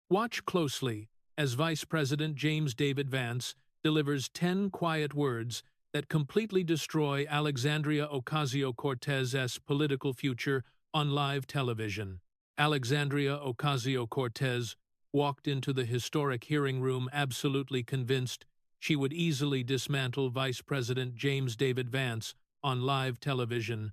Watch closely as Vice President James David Vance delivers 10 quiet words that completely destroy Alexandria Ocasio-Cortez's political future on live television. Alexandria Ocasio-Cortez walked into the historic hearing room absolutely convinced she would easily dismantle Vice President James David Vance on live television.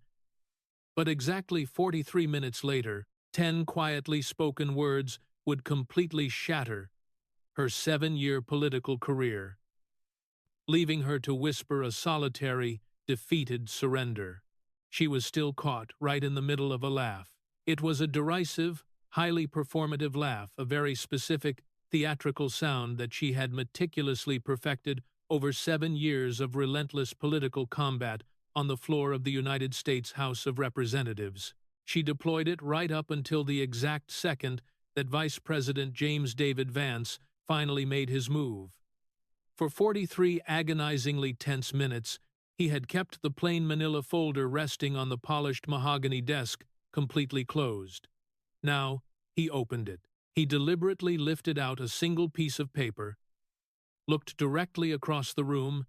But exactly 43 minutes later, 10 quietly spoken words would completely shatter her 7-year political career, leaving her to whisper a solitary, defeated surrender. She was still caught right in the middle of a laugh. It was a derisive, highly performative laugh, a very specific, theatrical sound that she had meticulously perfected over 7 years of relentless political combat on the floor of the United States House of Representatives. She deployed it right up until the exact second that Vice President James David Vance finally made his move. For 43 agonizingly tense minutes, he had kept the plain manila folder resting on the polished mahogany desk completely closed. Now, he opened it. He deliberately lifted out a single piece of paper, looked directly across the room,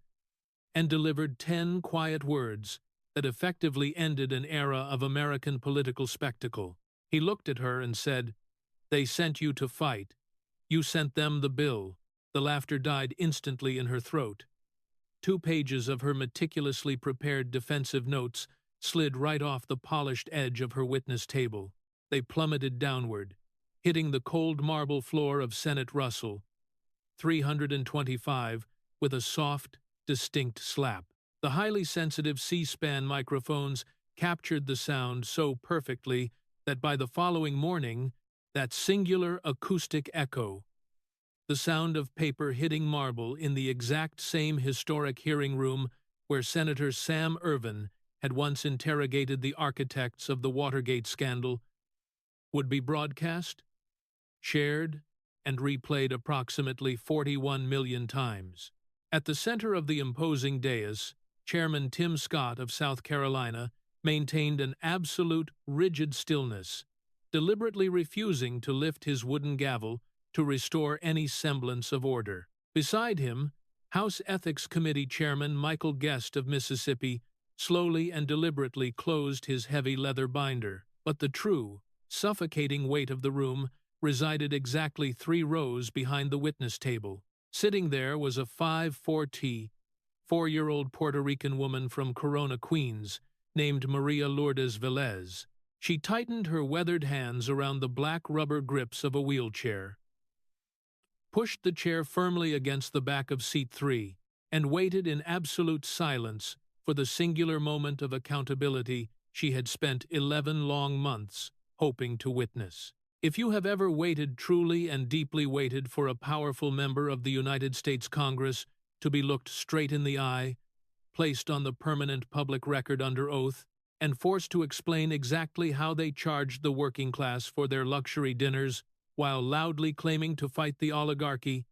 and delivered 10 quiet words that effectively ended an era of American political spectacle. He looked at her and said, "They sent you to fight. You sent them the bill." The laughter died instantly in her throat. 2 pages of her meticulously prepared defensive notes slid right off the polished edge of her witness table. They plummeted downward, hitting the cold marble floor of Senate Russell 325 with a soft, distinct slap. The highly sensitive C-SPAN microphones captured the sound so perfectly that by the following morning, that singular acoustic echo, the sound of paper hitting marble in the exact same historic hearing room where Senator Sam Ervin had once interrogated the architects of the Watergate scandal, would be broadcast, shared, and replayed approximately 41 million times. At the center of the imposing dais, Chairman Tim Scott of South Carolina maintained an absolute, rigid stillness, deliberately refusing to lift his wooden gavel to restore any semblance of order. Beside him, House Ethics Committee Chairman Michael Guest of Mississippi slowly and deliberately closed his heavy leather binder. But the true, suffocating weight of the room resided exactly 3 rows behind the witness table. Sitting there was a 5'4" 4-year-old Puerto Rican woman from Corona, Queens, named Maria Lourdes Velez. She tightened her weathered hands around the black rubber grips of a wheelchair, pushed the chair firmly against the back of seat 3, and waited in absolute silence for the singular moment of accountability she had spent 11 long months hoping to witness. If you have ever waited, truly and deeply waited, for a powerful member of the United States Congress to be looked straight in the eye, placed on the permanent public record under oath, and forced to explain exactly how they charged the working class for their luxury dinners while loudly claiming to fight the oligarchy,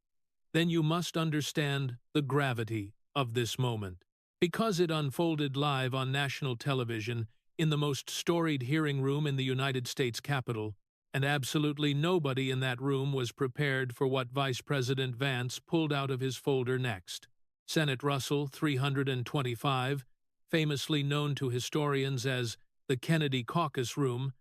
then you must understand the gravity of this moment. Because it unfolded live on national television in the most storied hearing room in the United States Capitol, and absolutely nobody in that room was prepared for what Vice President Vance pulled out of his folder next. Senate Russell 325, famously known to historians as the Kennedy Caucus Room,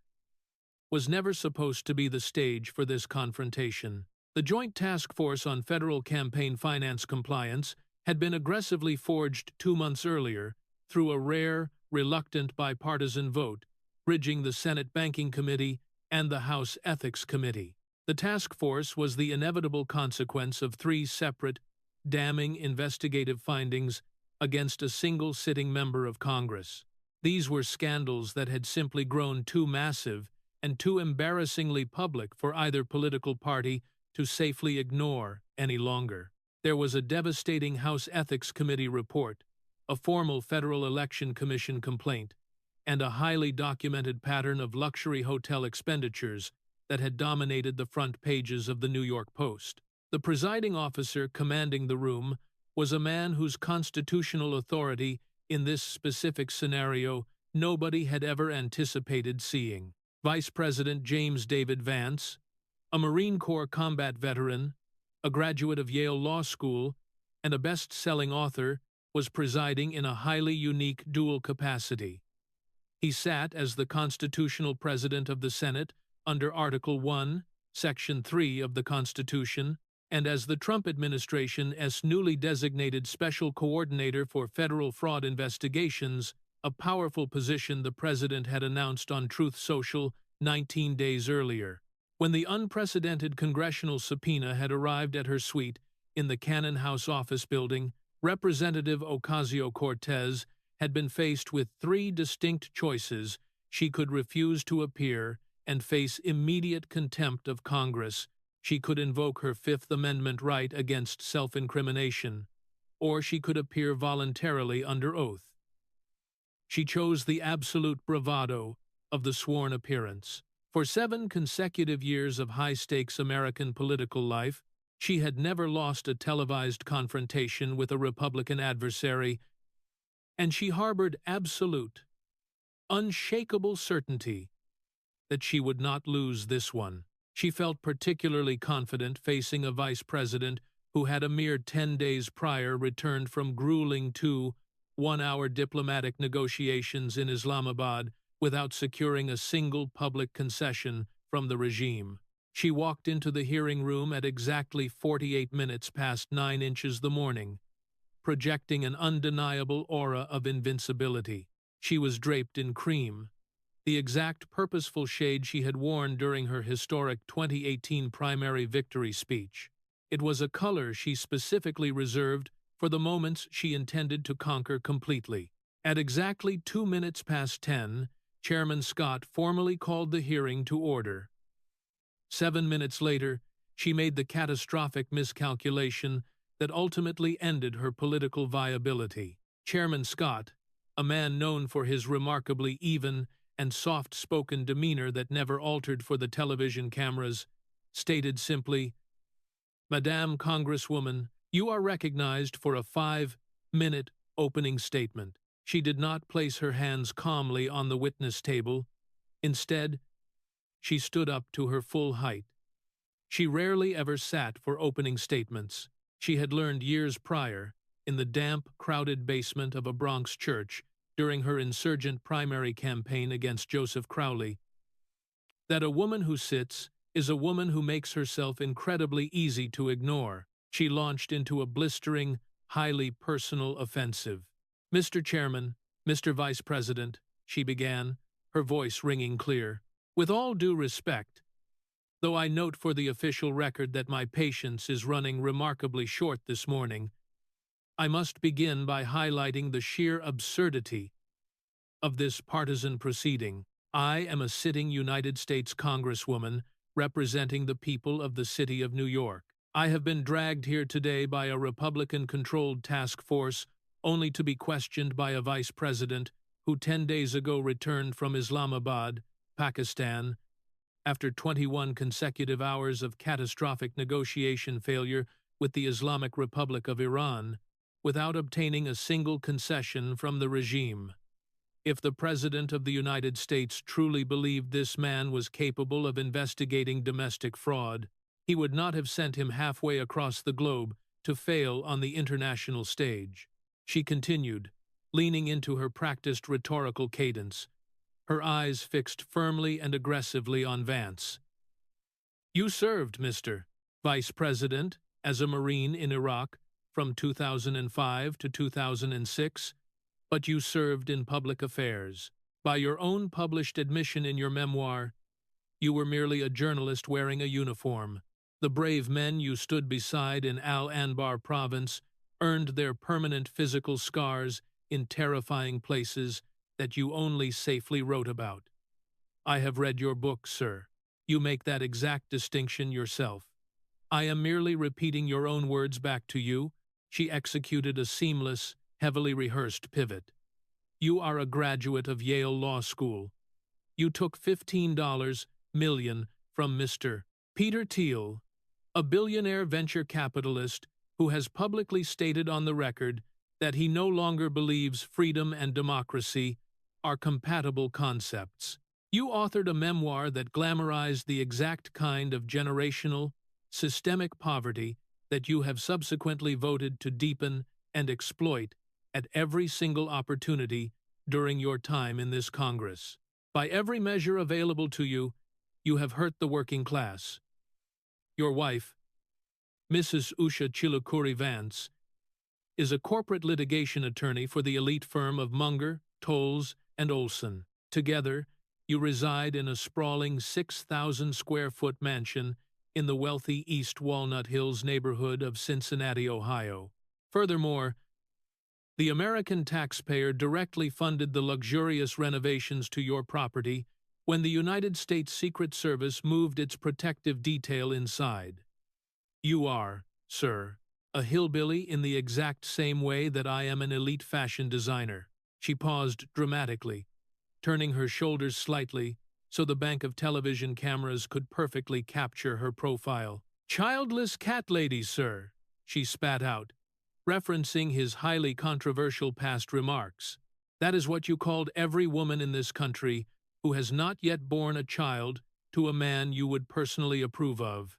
was never supposed to be the stage for this confrontation. The Joint Task Force on Federal Campaign Finance Compliance had been aggressively forged 2 months earlier through a rare, reluctant bipartisan vote, bridging the Senate Banking Committee and the House Ethics Committee. The task force was the inevitable consequence of 3 separate, damning investigative findings against a single sitting member of Congress. These were scandals that had simply grown too massive and too embarrassingly public for either political party to safely ignore any longer. There was a devastating House Ethics Committee report, a formal Federal Election Commission complaint, and a highly documented pattern of luxury hotel expenditures that had dominated the front pages of the New York Post. The presiding officer commanding the room was a man whose constitutional authority in this specific scenario nobody had ever anticipated seeing. Vice President James David Vance, A Marine Corps combat veteran, a graduate of Yale Law School, and a best-selling author, was presiding in a highly unique dual capacity. He sat as the constitutional president of the Senate under Article 1, Section 3 of the Constitution, and as the Trump administration's newly designated Special Coordinator for Federal Fraud Investigations, a powerful position the president had announced on Truth Social 19 days earlier. When the unprecedented congressional subpoena had arrived at her suite in the Cannon House office building, Representative Ocasio-Cortez had been faced with three distinct choices. She could refuse to appear and face immediate contempt of Congress. She could invoke her Fifth Amendment right against self-incrimination, or she could appear voluntarily under oath. She chose the absolute bravado of the sworn appearance. For 7 consecutive years of high-stakes American political life, she had never lost a televised confrontation with a Republican adversary, and she harbored absolute, unshakable certainty that she would not lose this one. She felt particularly confident facing a vice president who had a mere 10 days prior returned from grueling 2-1-hour diplomatic negotiations in Islamabad without securing a single public concession from the regime. She walked into the hearing room at exactly 48 minutes past 9 inches the morning, projecting an undeniable aura of invincibility. She was draped in cream, the exact purposeful shade she had worn during her historic 2018 primary victory speech. It was a color she specifically reserved for the moments she intended to conquer completely. At exactly 2 minutes past 10, Chairman Scott formally called the hearing to order. 7 minutes later, she made the catastrophic miscalculation that ultimately ended her political viability. Chairman Scott, a man known for his remarkably even and soft-spoken demeanor that never altered for the television cameras, stated simply, "Madame Congresswoman, you are recognized for a 5-minute opening statement." She did not place her hands calmly on the witness table. Instead, she stood up to her full height. She rarely ever sat for opening statements. She had learned years prior, in the damp, crowded basement of a Bronx church during her insurgent primary campaign against Joseph Crowley, that a woman who sits is a woman who makes herself incredibly easy to ignore. She launched into a blistering, highly personal offensive. "Mr. Chairman, Mr. Vice President," she began, her voice ringing clear, "with all due respect, though I note for the official record that my patience is running remarkably short this morning, I must begin by highlighting the sheer absurdity of this partisan proceeding. I am a sitting United States Congresswoman representing the people of the city of New York. I have been dragged here today by a Republican-controlled task force only to be questioned by a vice president who 10 days ago returned from Islamabad, Pakistan, after 21 consecutive hours of catastrophic negotiation failure with the Islamic Republic of Iran, without obtaining a single concession from the regime. If the President of the United States truly believed this man was capable of investigating domestic fraud, he would not have sent him halfway across the globe to fail on the international stage." She continued, leaning into her practiced rhetorical cadence, her eyes fixed firmly and aggressively on Vance. "You served, Mr. Vice President, as a Marine in Iraq from 2005 to 2006, but you served in public affairs. By your own published admission in your memoir, you were merely a journalist wearing a uniform. The brave men you stood beside in Al-Anbar province earned their permanent physical scars in terrifying places that you only safely wrote about. I have read your book, sir. You make that exact distinction yourself. I am merely repeating your own words back to you." She executed a seamless, heavily rehearsed pivot. "You are a graduate of Yale Law School. You took $15 million from Mr. Peter Thiel, a billionaire venture capitalist who has publicly stated on the record that he no longer believes freedom and democracy are compatible concepts. You authored a memoir that glamorized the exact kind of generational, systemic poverty that you have subsequently voted to deepen and exploit at every single opportunity during your time in this Congress. By every measure available to you, you have hurt the working class. Your wife, Mrs. Usha Chilukuri Vance, is a corporate litigation attorney for the elite firm of Munger, Tolles, and Olson. Together, you reside in a sprawling 6,000-square-foot mansion in the wealthy East Walnut Hills neighborhood of Cincinnati, Ohio. Furthermore, the American taxpayer directly funded the luxurious renovations to your property when the United States Secret Service moved its protective detail inside. You are, sir, a hillbilly in the exact same way that I am an elite fashion designer. She paused dramatically, turning her shoulders slightly so the bank of television cameras could perfectly capture her profile. Childless cat lady, sir, she spat out, referencing his highly controversial past remarks. That is what you called every woman in this country who has not yet borne a child to a man you would personally approve of.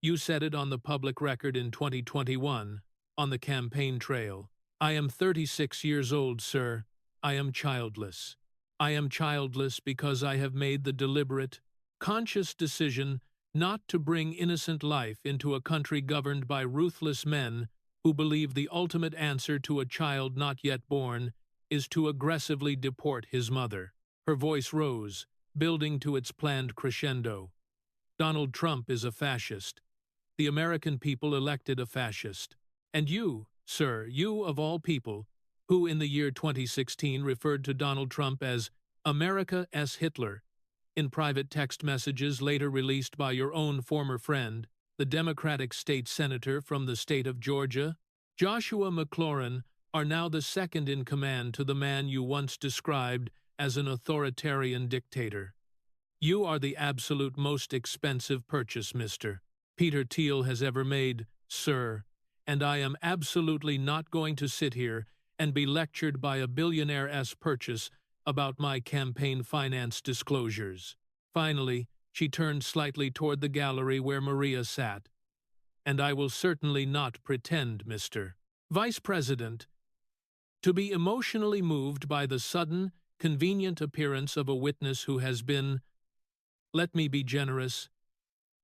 You said it on the public record in 2021, on the campaign trail. I am 36 years old, sir. I am childless. I am childless because I have made the deliberate, conscious decision not to bring innocent life into a country governed by ruthless men who believe the ultimate answer to a child not yet born is to aggressively deport his mother. Her voice rose, building to its planned crescendo. Donald Trump is a fascist. The American people elected a fascist. And you, sir, you of all people, who in the year 2016 referred to Donald Trump as America's Hitler, in private text messages later released by your own former friend, the Democratic state senator from the state of Georgia, Joshua McLaurin, are now the second in command to the man you once described as an authoritarian dictator. You are the absolute most expensive purchase Mr. Peter Thiel has ever made, sir, and I am absolutely not going to sit here and be lectured by a billionaire-esque purchase about my campaign finance disclosures. Finally, she turned slightly toward the gallery where Maria sat. And I will certainly not pretend, Mr. Vice President, to be emotionally moved by the sudden, convenient appearance of a witness who has been, let me be generous,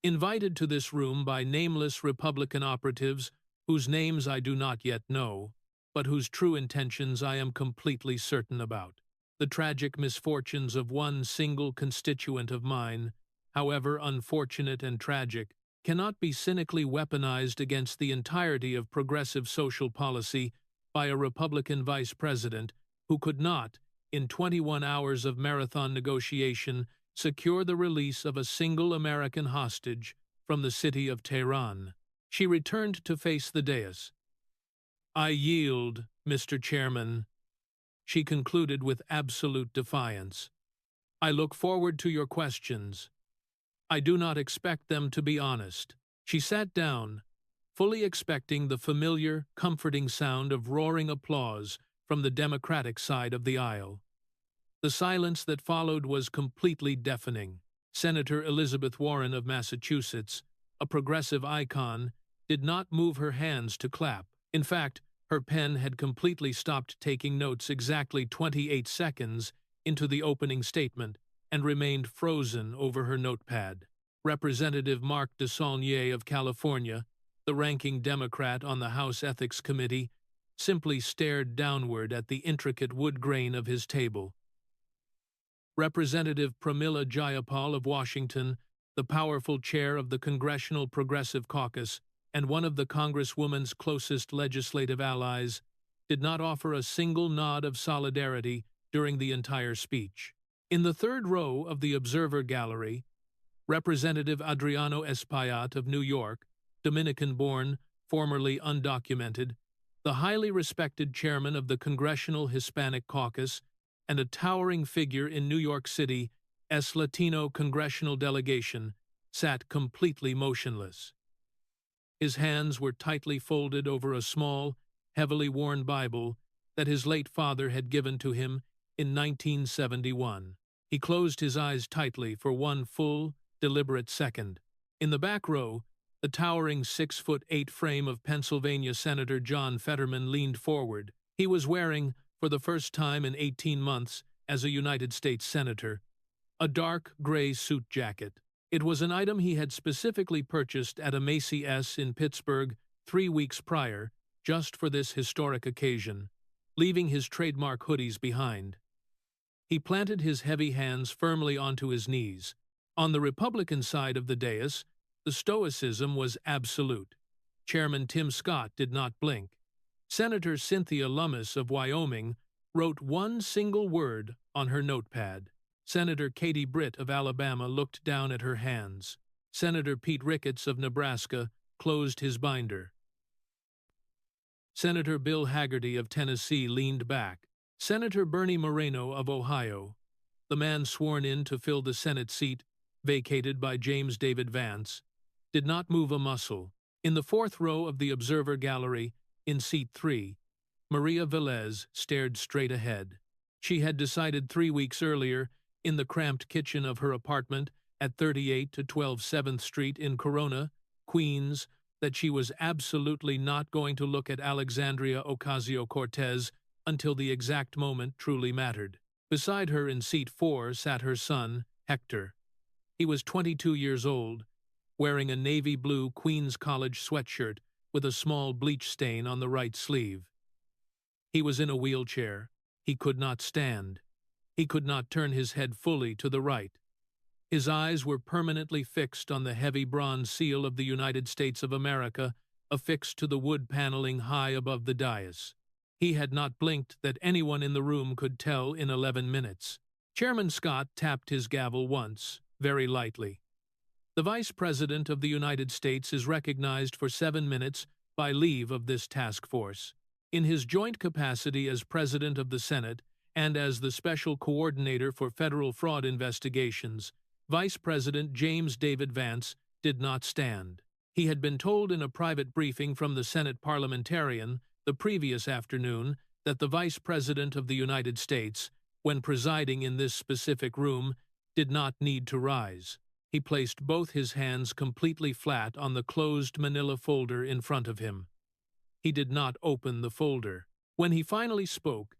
invited to this room by nameless Republican operatives whose names I do not yet know, but whose true intentions I am completely certain about. The tragic misfortunes of one single constituent of mine, however unfortunate and tragic, cannot be cynically weaponized against the entirety of progressive social policy by a Republican vice president who could not, in 21 hours of marathon negotiation, secure the release of a single American hostage from the city of Tehran. She returned to face the dais. I yield, Mr. Chairman, she concluded with absolute defiance. I look forward to your questions. I do not expect them to be honest. She sat down, fully expecting the familiar, comforting sound of roaring applause from the Democratic side of the aisle. The silence that followed was completely deafening. Senator Elizabeth Warren of Massachusetts, a progressive icon, did not move her hands to clap. In fact, her pen had completely stopped taking notes exactly 28 seconds into the opening statement and remained frozen over her notepad. Representative Mark DeSaulnier of California, the ranking Democrat on the House Ethics Committee, simply stared downward at the intricate wood grain of his table. Representative Pramila Jayapal of Washington, the powerful chair of the Congressional Progressive Caucus and one of the Congresswoman's closest legislative allies, did not offer a single nod of solidarity during the entire speech. In the third row of the observer gallery, Representative Adriano Espaillat of New York, Dominican-born, formerly undocumented, the highly respected chairman of the Congressional Hispanic Caucus, and a towering figure in New York City's Latino congressional delegation, sat completely motionless. His hands were tightly folded over a small, heavily worn Bible that his late father had given to him in 1971. He closed his eyes tightly for one full, deliberate second. In the back row, the towering 6'8" frame of Pennsylvania Senator John Fetterman leaned forward. He was wearing, for the first time in 18 months as a United States Senator, a dark gray suit jacket. It was an item he had specifically purchased at a Macy's in Pittsburgh 3 weeks prior, just for this historic occasion, leaving his trademark hoodies behind. He planted his heavy hands firmly onto his knees. On the Republican side of the dais, the stoicism was absolute. Chairman Tim Scott did not blink. Senator Cynthia Lummis of Wyoming wrote one single word on her notepad. Senator Katie Britt of Alabama looked down at her hands. Senator Pete Ricketts of Nebraska closed his binder. Senator Bill Hagerty of Tennessee leaned back. Senator Bernie Moreno of Ohio, the man sworn in to fill the Senate seat vacated by James David Vance, did not move a muscle. In the fourth row of the observer gallery, in seat 3, Maria Velez stared straight ahead. She had decided 3 weeks earlier, in the cramped kitchen of her apartment at 38 to 12 7th Street in Corona, Queens, that she was absolutely not going to look at Alexandria Ocasio-Cortez until the exact moment truly mattered. Beside her in seat 4 sat her son, Hector. He was 22 years old, wearing a navy blue Queens College sweatshirt with a small bleach stain on the right sleeve. He was in a wheelchair. He could not stand. He could not turn his head fully to the right. His eyes were permanently fixed on the heavy bronze seal of the United States of America, affixed to the wood paneling high above the dais. He had not blinked that anyone in the room could tell in 11 minutes. Chairman Scott tapped his gavel once, very lightly. The Vice President of the United States is recognized for 7 minutes by leave of this task force. In his joint capacity as President of the Senate and as the Special Coordinator for Federal Fraud Investigations, Vice President James David Vance did not stand. He had been told in a private briefing from the Senate parliamentarian the previous afternoon that the Vice President of the United States, when presiding in this specific room, did not need to rise. He placed both his hands completely flat on the closed manila folder in front of him. He did not open the folder. When he finally spoke,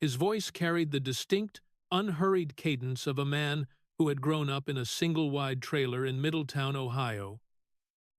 his voice carried the distinct, unhurried cadence of a man who had grown up in a single-wide trailer in Middletown, Ohio.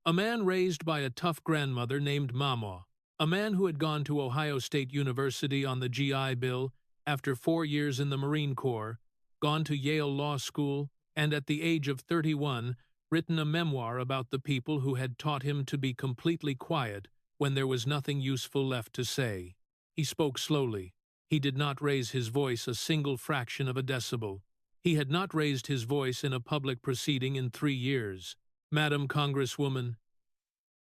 A man raised by a tough grandmother named Mama. A man who had gone to Ohio State University on the GI Bill after 4 years in the Marine Corps, gone to Yale Law School, and at the age of 31, written a memoir about the people who had taught him to be completely quiet when there was nothing useful left to say. He spoke slowly. He did not raise his voice a single fraction of a decibel. He had not raised his voice in a public proceeding in 3 years. "Madam Congresswoman,"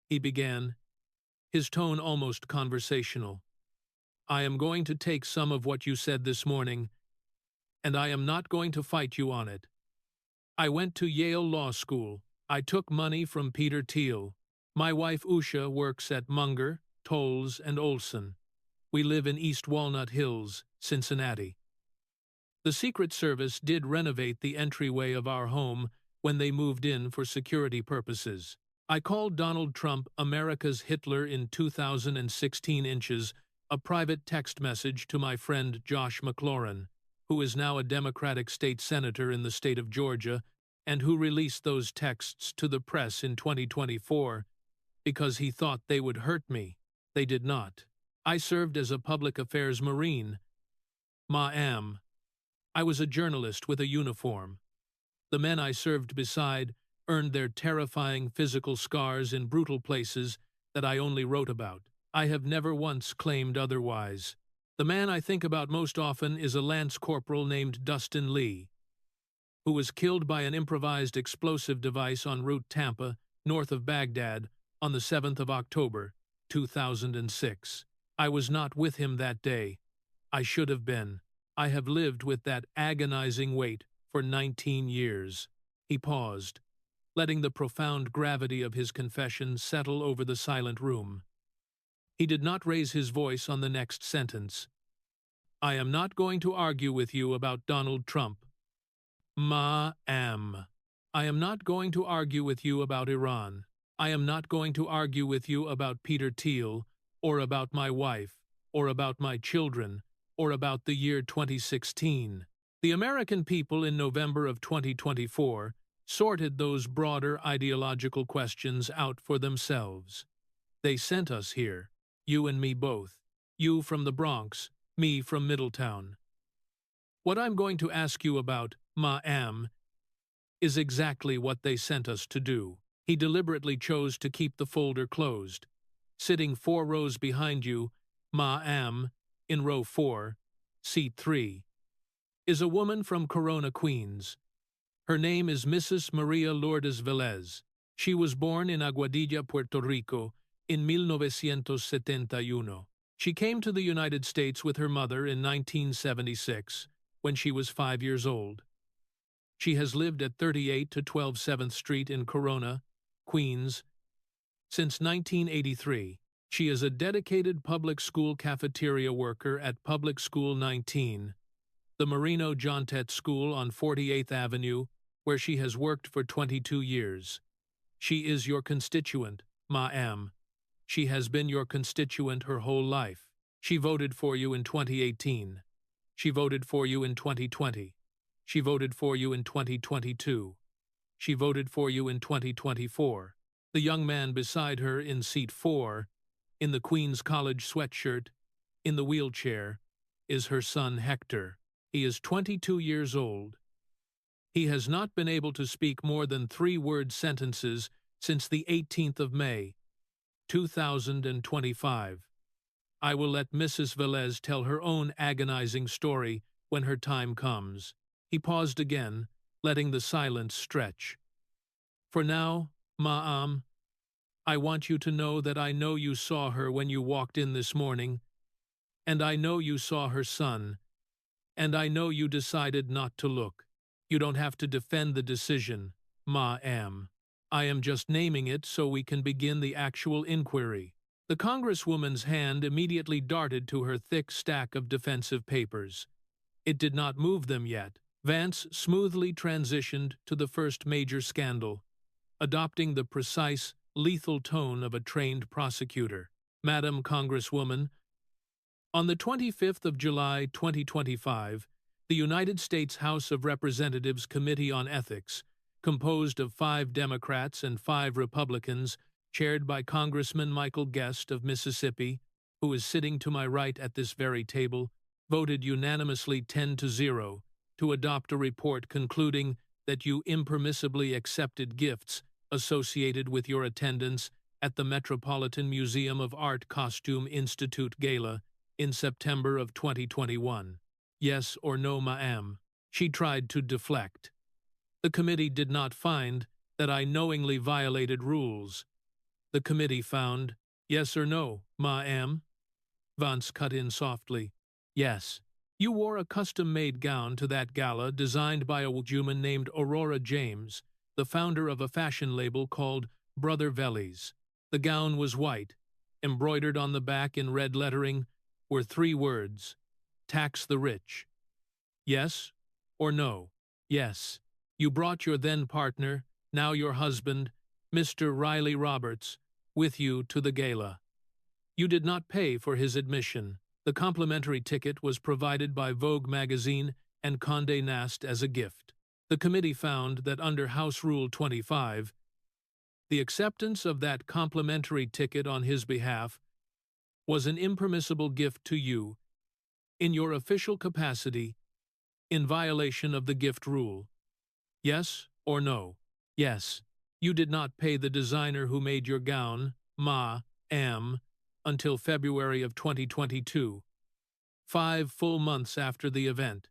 he began, his tone almost conversational, "I am going to take some of what you said this morning, and I am not going to fight you on it. I went to Yale Law School. I took money from Peter Thiel. My wife Usha works at Munger, Tolles, and Olson. We live in East Walnut Hills, Cincinnati. The Secret Service did renovate the entryway of our home when they moved in for security purposes. I called Donald Trump America's Hitler in 2016 inches, a private text message to my friend Josh McLaurin, who is now a Democratic state senator in the state of Georgia, and who released those texts to the press in 2024 because he thought they would hurt me. They did not. I served as a public affairs Marine. Ma-am. I was a journalist with a uniform. The men I served beside earned their terrifying physical scars in brutal places that I only wrote about. I have never once claimed otherwise. The man I think about most often is a lance corporal named Dustin Lee, who was killed by an improvised explosive device en route Tampa, north of Baghdad, on the 7th of October, 2006. I was not with him that day. I should have been. I have lived with that agonizing weight for 19 years. He paused, letting the profound gravity of his confession settle over the silent room. He did not raise his voice on the next sentence. I am not going to argue with you about Donald Trump. Ma'am, I am not going to argue with you about Iran. I am not going to argue with you about Peter Thiel, or about my wife, or about my children, or about the year 2016. The American people in November of 2024 sorted those broader ideological questions out for themselves. They sent us here, you and me both, you from the Bronx, me from Middletown. What I'm going to ask you about, ma'am, is exactly what they sent us to do. He deliberately chose to keep the folder closed. Sitting 4 rows behind you, ma'am, in row 4, seat 3, is a woman from Corona, Queens. Her name is Mrs. Maria Lourdes Velez. She was born in Aguadilla, Puerto Rico, in 1971. She came to the United States with her mother in 1976, when she was 5 years old. She has lived at 38 to 12 7th Street in Corona, Queens, since 1983. She is a dedicated public school cafeteria worker at Public School 19, the Marino Jontet School on 48th Avenue, where she has worked for 22 years. She is your constituent, ma'am. She has been your constituent her whole life. She voted for you in 2018. She voted for you in 2020. She voted for you in 2022. She voted for you in 2024. The young man beside her in seat 4, in the Queens College sweatshirt, in the wheelchair, is her son Hector. He is 22 years old. He has not been able to speak more than 3-word sentences since the 18th of May, 2025. I will let Mrs. Velez tell her own agonizing story when her time comes. He paused again, letting the silence stretch. For now, ma'am, I want you to know that I know you saw her when you walked in this morning, and I know you saw her son, and I know you decided not to look. You don't have to defend the decision, ma'am. I am just naming it so we can begin the actual inquiry. The Congresswoman's hand immediately darted to her thick stack of defensive papers. It did not move them yet. Vance smoothly transitioned to the first major scandal, adopting the precise, lethal tone of a trained prosecutor. Madam Congresswoman, on the 25th of July, 2025, the United States House of Representatives Committee on Ethics, composed of 5 Democrats and 5 Republicans, chaired by Congressman Michael Guest of Mississippi, who is sitting to my right at this very table, voted unanimously 10-0 to adopt a report concluding that you impermissibly accepted gifts associated with your attendance at the Metropolitan Museum of Art Costume Institute Gala in September of 2021. Yes or no, ma'am? She tried to deflect. The committee did not find that I knowingly violated rules. The committee found, yes or no, ma'am? Vance cut in softly. Yes. You wore a custom-made gown to that gala designed by a woman named Aurora James, the founder of a fashion label called Brother Vellies. The gown was white. Embroidered on the back in red lettering were 3 words, tax the rich. Yes or no? Yes. You brought your then-partner, now your husband, Mr. Riley Roberts, with you to the gala. You did not pay for his admission. The complimentary ticket was provided by Vogue magazine and Condé Nast as a gift. The committee found that under House Rule 25, the acceptance of that complimentary ticket on his behalf was an impermissible gift to you, in your official capacity, in violation of the gift rule. Yes or no? Yes. You did not pay the designer who made your gown, ma'am, until February of 2022, 5 full months after the event.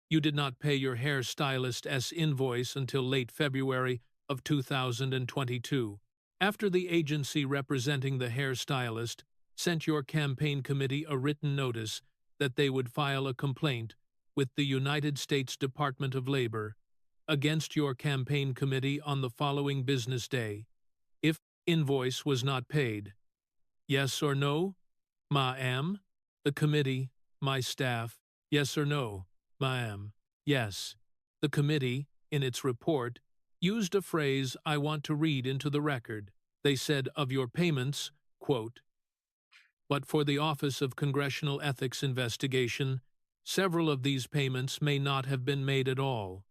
You did not pay your hairstylist's invoice until late February of 2022, after the agency representing the hairstylist sent your campaign committee a written notice that they would file a complaint with the United States Department of Labor against your campaign committee on the following business day, if invoice was not paid. Yes or no, ma'am? The committee, my staff, yes or no, ma'am? Yes. The committee, in its report, used a phrase I want to read into the record. They said of your payments, quote, "But for the Office of Congressional Ethics Investigation, several of these payments may not have been made at all."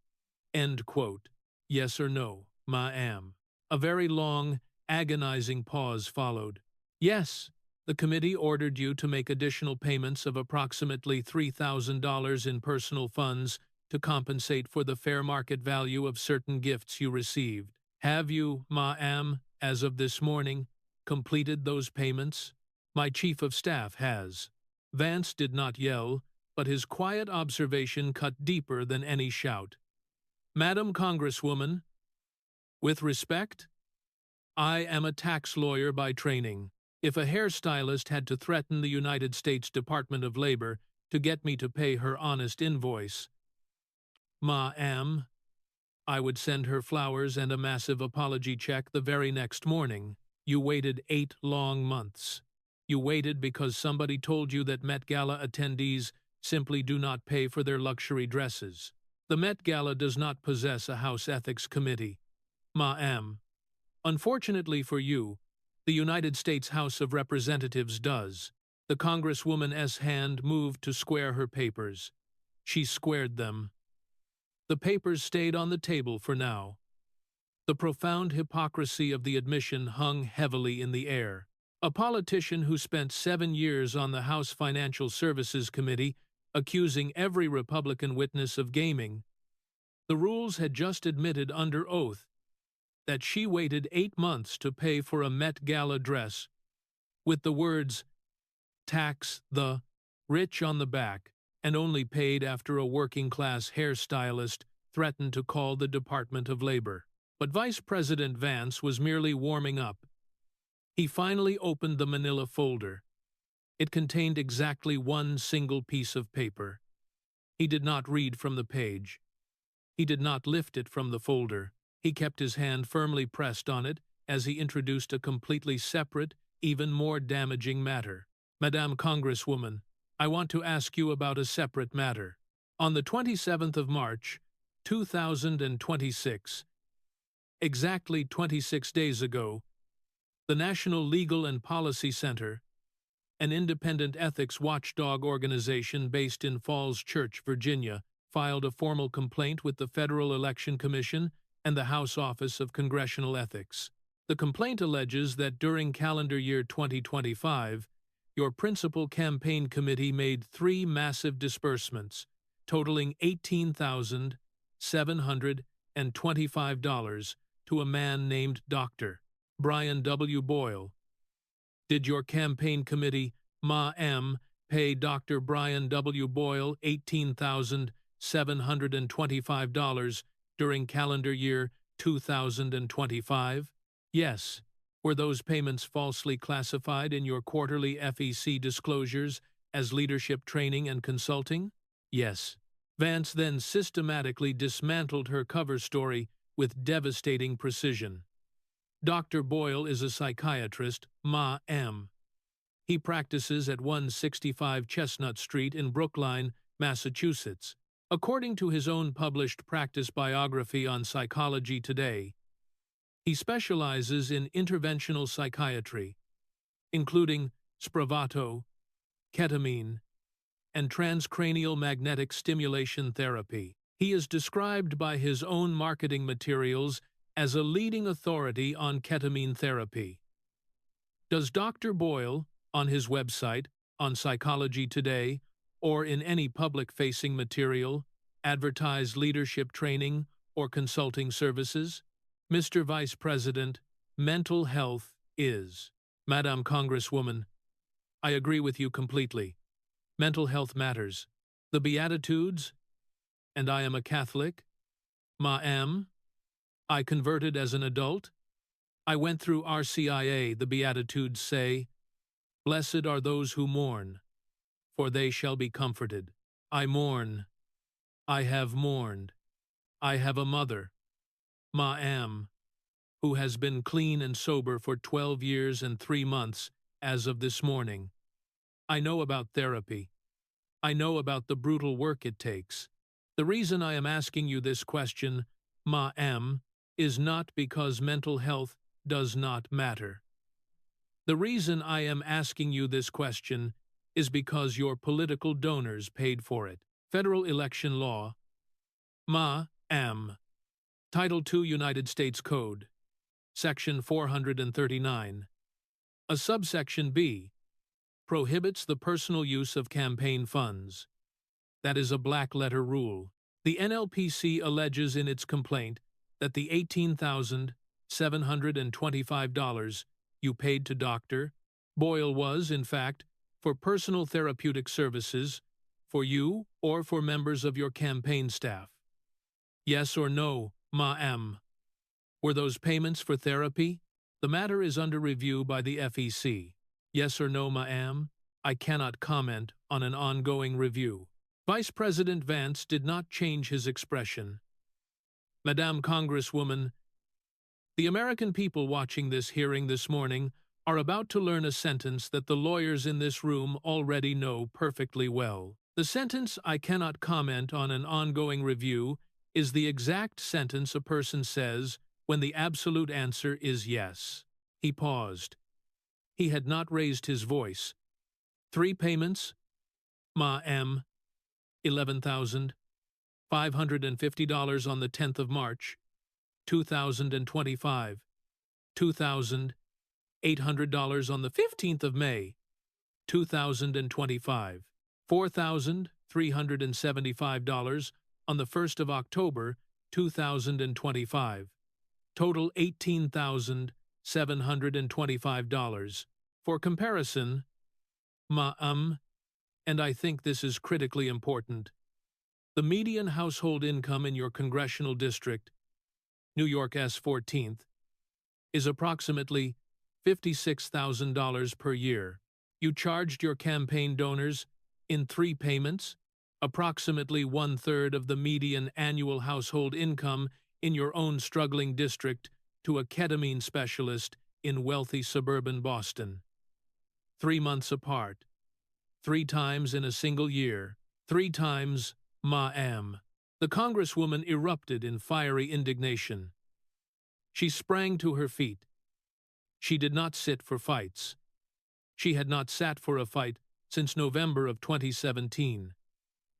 End quote. Yes or no, ma'am? A very long, agonizing pause followed. Yes, the committee ordered you to make additional payments of approximately $3,000 in personal funds to compensate for the fair market value of certain gifts you received. Have you, ma'am, as of this morning, completed those payments? My chief of staff has. Vance did not yell, but his quiet observation cut deeper than any shout. Madam Congresswoman, with respect, I am a tax lawyer by training. If a hairstylist had to threaten the United States Department of Labor to get me to pay her honest invoice, ma'am, I would send her flowers and a massive apology check the very next morning. You waited 8 long months. You waited because somebody told you that Met Gala attendees simply do not pay for their luxury dresses. The Met Gala does not possess a House Ethics Committee, ma'am. Unfortunately for you, the United States House of Representatives does. The Congresswoman's hand moved to square her papers. She squared them. The papers stayed on the table for now. The profound hypocrisy of the admission hung heavily in the air. A politician who spent 7 years on the House Financial Services Committee accusing every Republican witness of gaming. The rules had just admitted under oath that she waited 8 months to pay for a Met Gala dress, with the words, "Tax the rich" on the back, and only paid after a working-class hairstylist threatened to call the Department of Labor. But Vice President Vance was merely warming up. He finally opened the manila folder. It contained exactly one single piece of paper. He did not read from the page. He did not lift it from the folder. He kept his hand firmly pressed on it as he introduced a completely separate, even more damaging matter. Madam Congresswoman, I want to ask you about a separate matter. On the 27th of March, 2026, exactly 26 days ago, the National Legal and Policy Center, an independent ethics watchdog organization based in Falls Church, Virginia, filed a formal complaint with the Federal Election Commission and the House Office of Congressional Ethics. The complaint alleges that during calendar year 2025, your principal campaign committee made 3 massive disbursements, totaling $18,725 to a man named Dr. Brian W. Boyle. Did your campaign committee, ma'am, pay Dr. Brian W. Boyle $18,725 during calendar year 2025? Yes. Were those payments falsely classified in your quarterly FEC disclosures as leadership training and consulting? Yes. Vance then systematically dismantled her cover story with devastating precision. Dr. Boyle is a psychiatrist, ma'am. He practices at 165 Chestnut Street in Brookline, Massachusetts. According to his own published practice biography on Psychology Today, he specializes in interventional psychiatry, including Spravato, ketamine, and transcranial magnetic stimulation therapy. He is described by his own marketing materials as a leading authority on ketamine therapy. Does Dr. Boyle, on his website, on Psychology Today, or in any public-facing material, advertise leadership training or consulting services? Mr. Vice President, mental health is. Madam Congresswoman, I agree with you completely. Mental health matters. The Beatitudes, and I am a Catholic. Ma'am, I converted as an adult. I went through RCIA. The Beatitudes say, "Blessed are those who mourn, for they shall be comforted." I mourn. I have mourned. I have a mother, ma'am, who has been clean and sober for 12 years and 3 months as of this morning. I know about therapy. I know about the brutal work it takes. The reason I am asking you this question, ma'am, is not because mental health does not matter. The reason I am asking you this question is because your political donors paid for it. Federal Election Law, ma'am. Title II United States Code, Section 439. A subsection B prohibits the personal use of campaign funds. That is a black-letter rule. The NLPC alleges in its complaint that the $18,725 you paid to Dr. Boyle was, in fact, for personal therapeutic services for you or for members of your campaign staff. Yes or no, ma'am? Were those payments for therapy? The matter is under review by the FEC. Yes or no, ma'am? I cannot comment on an ongoing review. Vice President Vance did not change his expression. Madam Congresswoman, the American people watching this hearing this morning are about to learn a sentence that the lawyers in this room already know perfectly well. The sentence "I cannot comment on an ongoing review" is the exact sentence a person says when the absolute answer is yes. He paused. He had not raised his voice. 3 payments, ma'am, $11,550 on the 10th of March, 2025, $2,800 on the 15th of May, 2025, $4,375 on the 1st of October, 2025, total $18,725. For comparison, ma'am, and I think this is critically important, the median household income in your congressional district, New York S14th, is approximately $56,000 per year. You charged your campaign donors in 3 payments, approximately 1/3 of the median annual household income in your own struggling district, to a ketamine specialist in wealthy suburban Boston. 3 months apart. 3 times in a single year. 3 times, ma'am. The Congresswoman erupted in fiery indignation. She sprang to her feet. She did not sit for fights. She had not sat for a fight since November of 2017.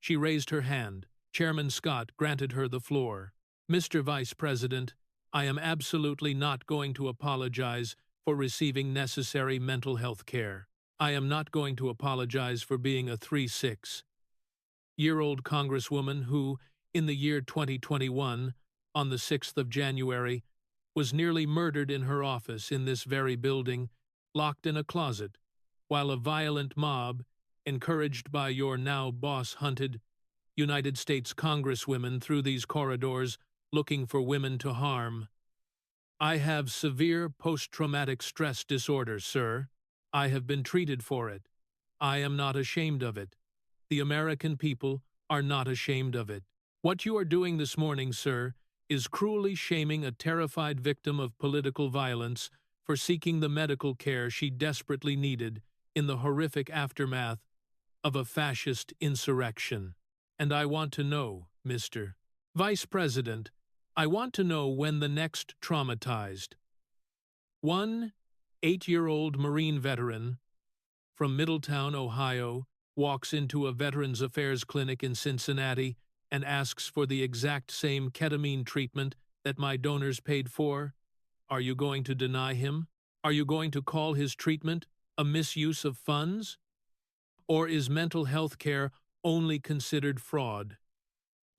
She raised her hand. Chairman Scott granted her the floor. Mr. Vice President, I am absolutely not going to apologize for receiving necessary mental health care. I am not going to apologize for being a 36-year-old Congresswoman who, in the year 2021, on the 6th of January, was nearly murdered in her office in this very building, locked in a closet, while a violent mob, encouraged by your now boss-hunted United States Congresswomen through these corridors looking for women to harm. I have severe post-traumatic stress disorder, sir. I have been treated for it. I am not ashamed of it. The American people are not ashamed of it. What you are doing this morning, sir, is cruelly shaming a terrified victim of political violence for seeking the medical care she desperately needed in the horrific aftermath of a fascist insurrection. And I want to know, Mr. Vice President, I want to know when the next traumatized 8-year-old Marine veteran from Middletown, Ohio, walks into a Veterans Affairs clinic in Cincinnati and asks for the exact same ketamine treatment that my donors paid for. Are you going to deny him? Are you going to call his treatment a misuse of funds? Or is mental health care only considered fraud?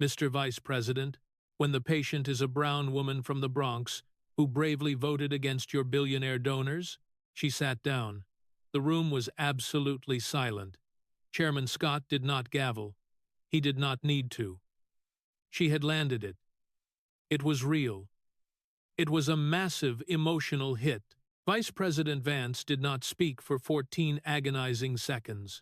Mr. Vice President, when the patient is a brown woman from the Bronx who bravely voted against your billionaire donors? She sat down. The room was absolutely silent. Chairman Scott did not gavel. He did not need to. She had landed it. It was real. It was a massive emotional hit. Vice President Vance did not speak for 14 agonizing seconds.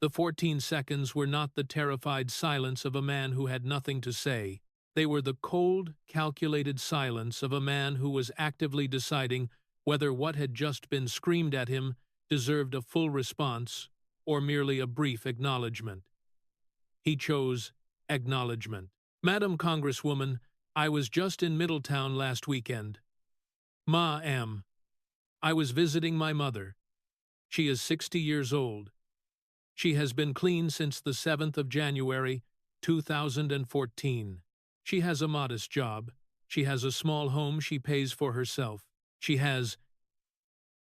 The 14 seconds were not the terrified silence of a man who had nothing to say. They were the cold, calculated silence of a man who was actively deciding whether what had just been screamed at him deserved a full response or merely a brief acknowledgement. He chose Acknowledgement. Madam Congresswoman, I was just in Middletown last weekend. Ma'am. I was visiting my mother. She is 60 years old. She has been clean since the 7th of January, 2014. She has a modest job. She has a small home she pays for herself. She has,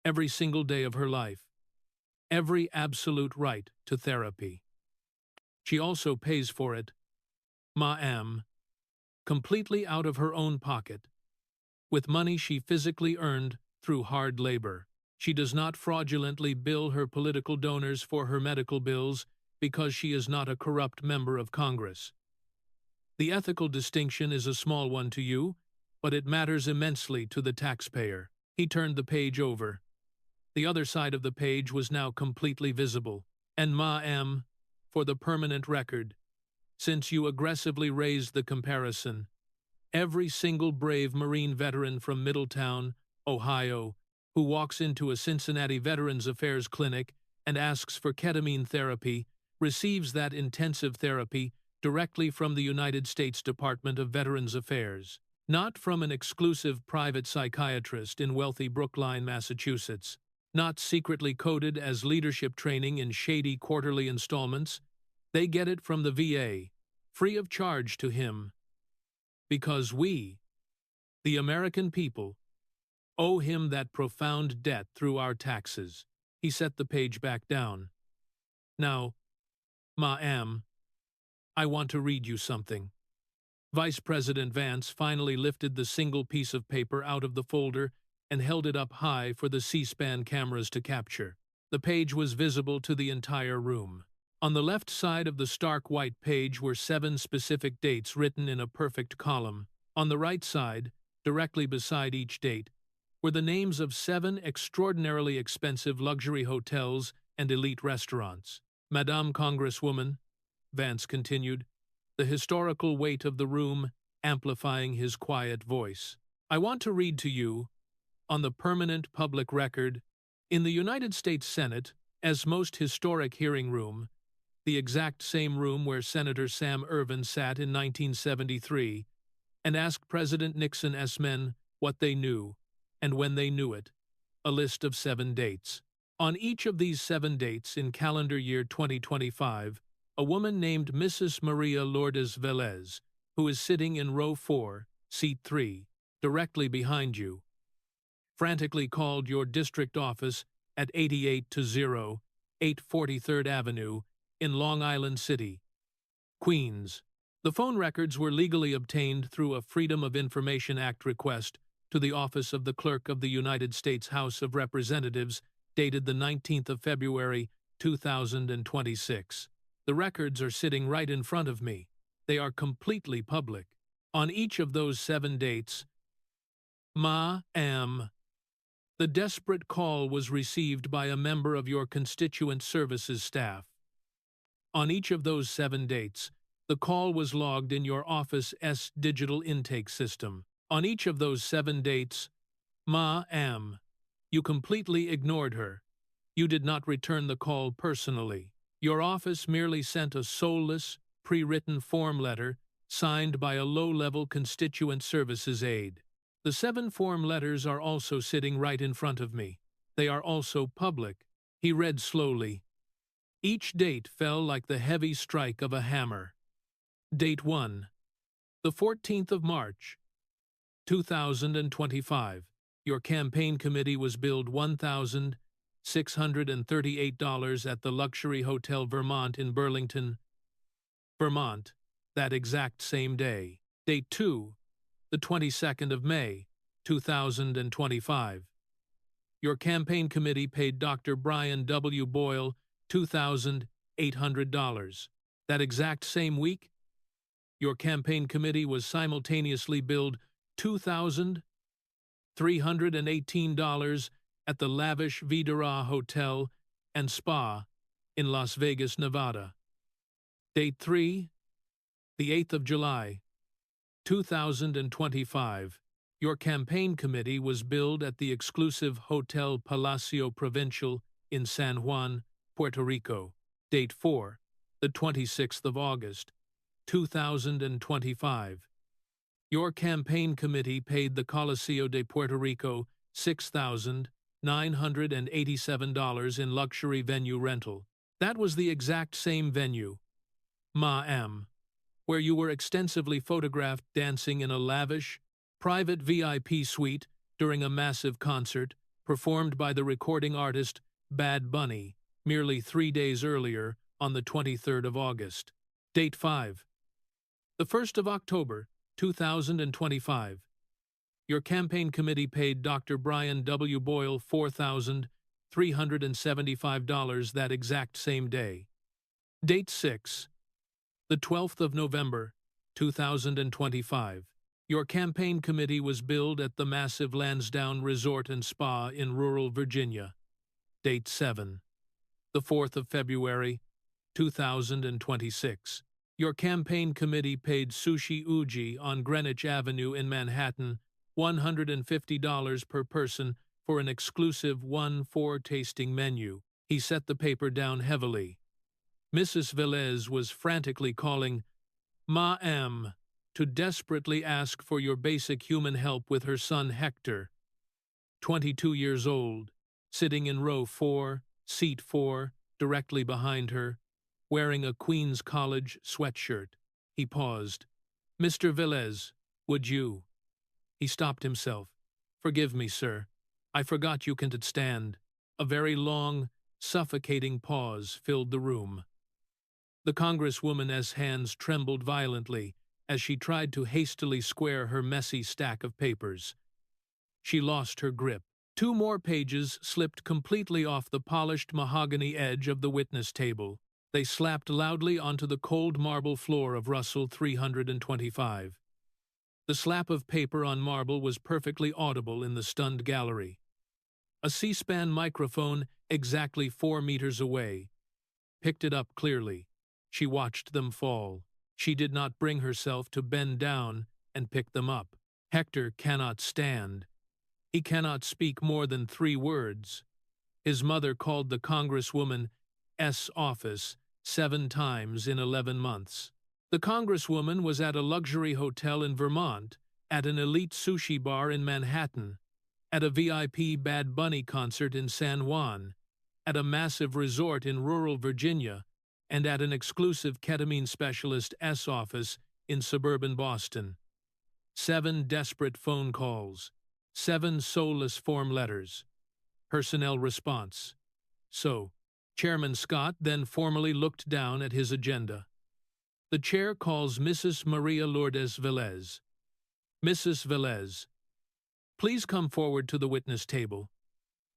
every single day of her life, every absolute right to therapy. She also pays for it, ma'am, completely out of her own pocket, with money she physically earned through hard labor. She does not fraudulently bill her political donors for her medical bills because she is not a corrupt member of Congress. The ethical distinction is a small one to you, but it matters immensely to the taxpayer. He turned the page over. The other side of the page was now completely visible. And ma'am, for the permanent record, since you aggressively raised the comparison, every single brave Marine veteran from Middletown, Ohio, who walks into a Cincinnati Veterans Affairs clinic and asks for ketamine therapy receives that intensive therapy directly from the United States Department of Veterans Affairs, not from an exclusive private psychiatrist in wealthy Brookline, Massachusetts, not secretly coded as leadership training in shady quarterly installments. They get it from the VA, free of charge to him. Because we, the American people, owe him that profound debt through our taxes. He set the page back down. Now, ma'am, I want to read you something. Vice President Vance finally lifted the single piece of paper out of the folder and held it up high for the C-SPAN cameras to capture. The page was visible to the entire room. On the left side of the stark white page were 7 specific dates written in a perfect column. On the right side, directly beside each date, were the names of 7 extraordinarily expensive luxury hotels and elite restaurants. Madame Congresswoman, Vance continued, the historical weight of the room amplifying his quiet voice. I want to read to you, on the permanent public record, in the United States Senate, as most historic hearing room, the exact same room where Senator Sam Ervin sat in 1973, and asked President Nixon's men what they knew, and when they knew it, a list of 7 dates. On each of these 7 dates in calendar year 2025, a woman named Mrs. Maria Lourdes Velez, who is sitting in row 4, seat 3, directly behind you, frantically called your district office at 88-0, 843rd Avenue, in Long Island City, Queens. The phone records were legally obtained through a Freedom of Information Act request to the office of the Clerk of the United States House of Representatives, dated the 19th of February, 2026. The records are sitting right in front of me. They are completely public. On each of those 7 dates, ma'am, the desperate call was received by a member of your constituent services staff. On each of those 7 dates, the call was logged in your office's digital intake system. On each of those 7 dates, ma'am, you completely ignored her. You did not return the call personally. Your office merely sent a soulless, pre-written form letter signed by a low-level constituent services aide. The 7 form letters are also sitting right in front of me. They are also public. He read slowly. Each date fell like the heavy strike of a hammer. Date 1. The 14th of March, 2025. Your campaign committee was billed $1,638 at the Luxury Hotel Vermont in Burlington, Vermont, that exact same day. Date 2. The 22nd of May, 2025. Your campaign committee paid Dr. Brian W. Boyle $2,800. That exact same week, your campaign committee was simultaneously billed $2,318 at the lavish Vidara Hotel and Spa in Las Vegas, Nevada. Date 3, the 8th of July, 2025. Your campaign committee was billed at the exclusive Hotel Palacio Provincial in San Juan, Puerto Rico. Date 4, the 26th of August, 2025. Your campaign committee paid the Coliseo de Puerto Rico $6,987 in luxury venue rental. That was the exact same venue, ma'am, where you were extensively photographed dancing in a lavish, private VIP suite during a massive concert performed by the recording artist Bad Bunny merely 3 days earlier on the 23rd of August. Date 5. The 1st of October, 2025. Your campaign committee paid Dr. Brian W. Boyle $4,375 that exact same day. Date 6. The 12th of November, 2025. Your campaign committee was billed at the massive Lansdowne Resort and Spa in rural Virginia. Date 7. The 4th of February, 2026. Your campaign committee paid Sushi Uji on Greenwich Avenue in Manhattan $150 per person for an exclusive 1-4 tasting menu. He set the paper down heavily. Mrs. Velez was frantically calling, "Ma'am," to desperately ask for your basic human help with her son Hector, 22 years old, sitting in row 4, seat 4, directly behind her, wearing a Queen's College sweatshirt. He paused. "Mr. Velez, would you?" He stopped himself. "Forgive me, sir. I forgot you can't stand." A very long, suffocating pause filled the room. The Congresswoman's hands trembled violently as she tried to hastily square her messy stack of papers. She lost her grip. 2 more pages slipped completely off the polished mahogany edge of the witness table. They slapped loudly onto the cold marble floor of Russell 325. The slap of paper on marble was perfectly audible in the stunned gallery. A C-SPAN microphone exactly 4 meters away picked it up clearly. She watched them fall. She did not bring herself to bend down and pick them up. Hector cannot stand. He cannot speak more than 3 words. His mother called the Congresswoman's office 7 times in 11 months. The Congresswoman was at a luxury hotel in Vermont, at an elite sushi bar in Manhattan, at a VIP Bad Bunny concert in San Juan, at a massive resort in rural Virginia, and at an exclusive ketamine specialist's office in suburban Boston. 7 desperate phone calls, 7 soulless form letters. Personnel response. So, Chairman Scott then formally looked down at his agenda. The chair calls Mrs. Maria Lourdes Velez. "Mrs. Velez, please come forward to the witness table."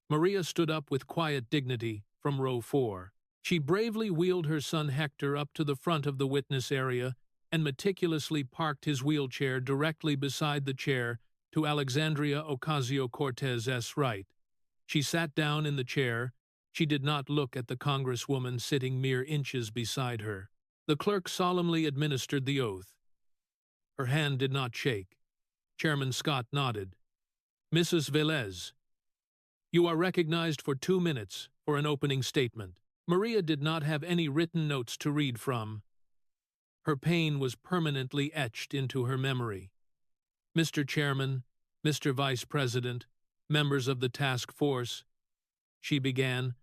Maria stood up with quiet dignity from row 4. She bravely wheeled her son Hector up to the front of the witness area and meticulously parked his wheelchair directly beside the chair to Alexandria Ocasio-Cortez's right. She sat down in the chair. She did not look at the Congresswoman sitting mere inches beside her. The clerk solemnly administered the oath. Her hand did not shake. Chairman Scott nodded. "Mrs. Velez, you are recognized for 2 minutes for an opening statement." Maria did not have any written notes to read from. Her pain was permanently etched into her memory. "Mr. Chairman, Mr. Vice President, members of the task force," she began,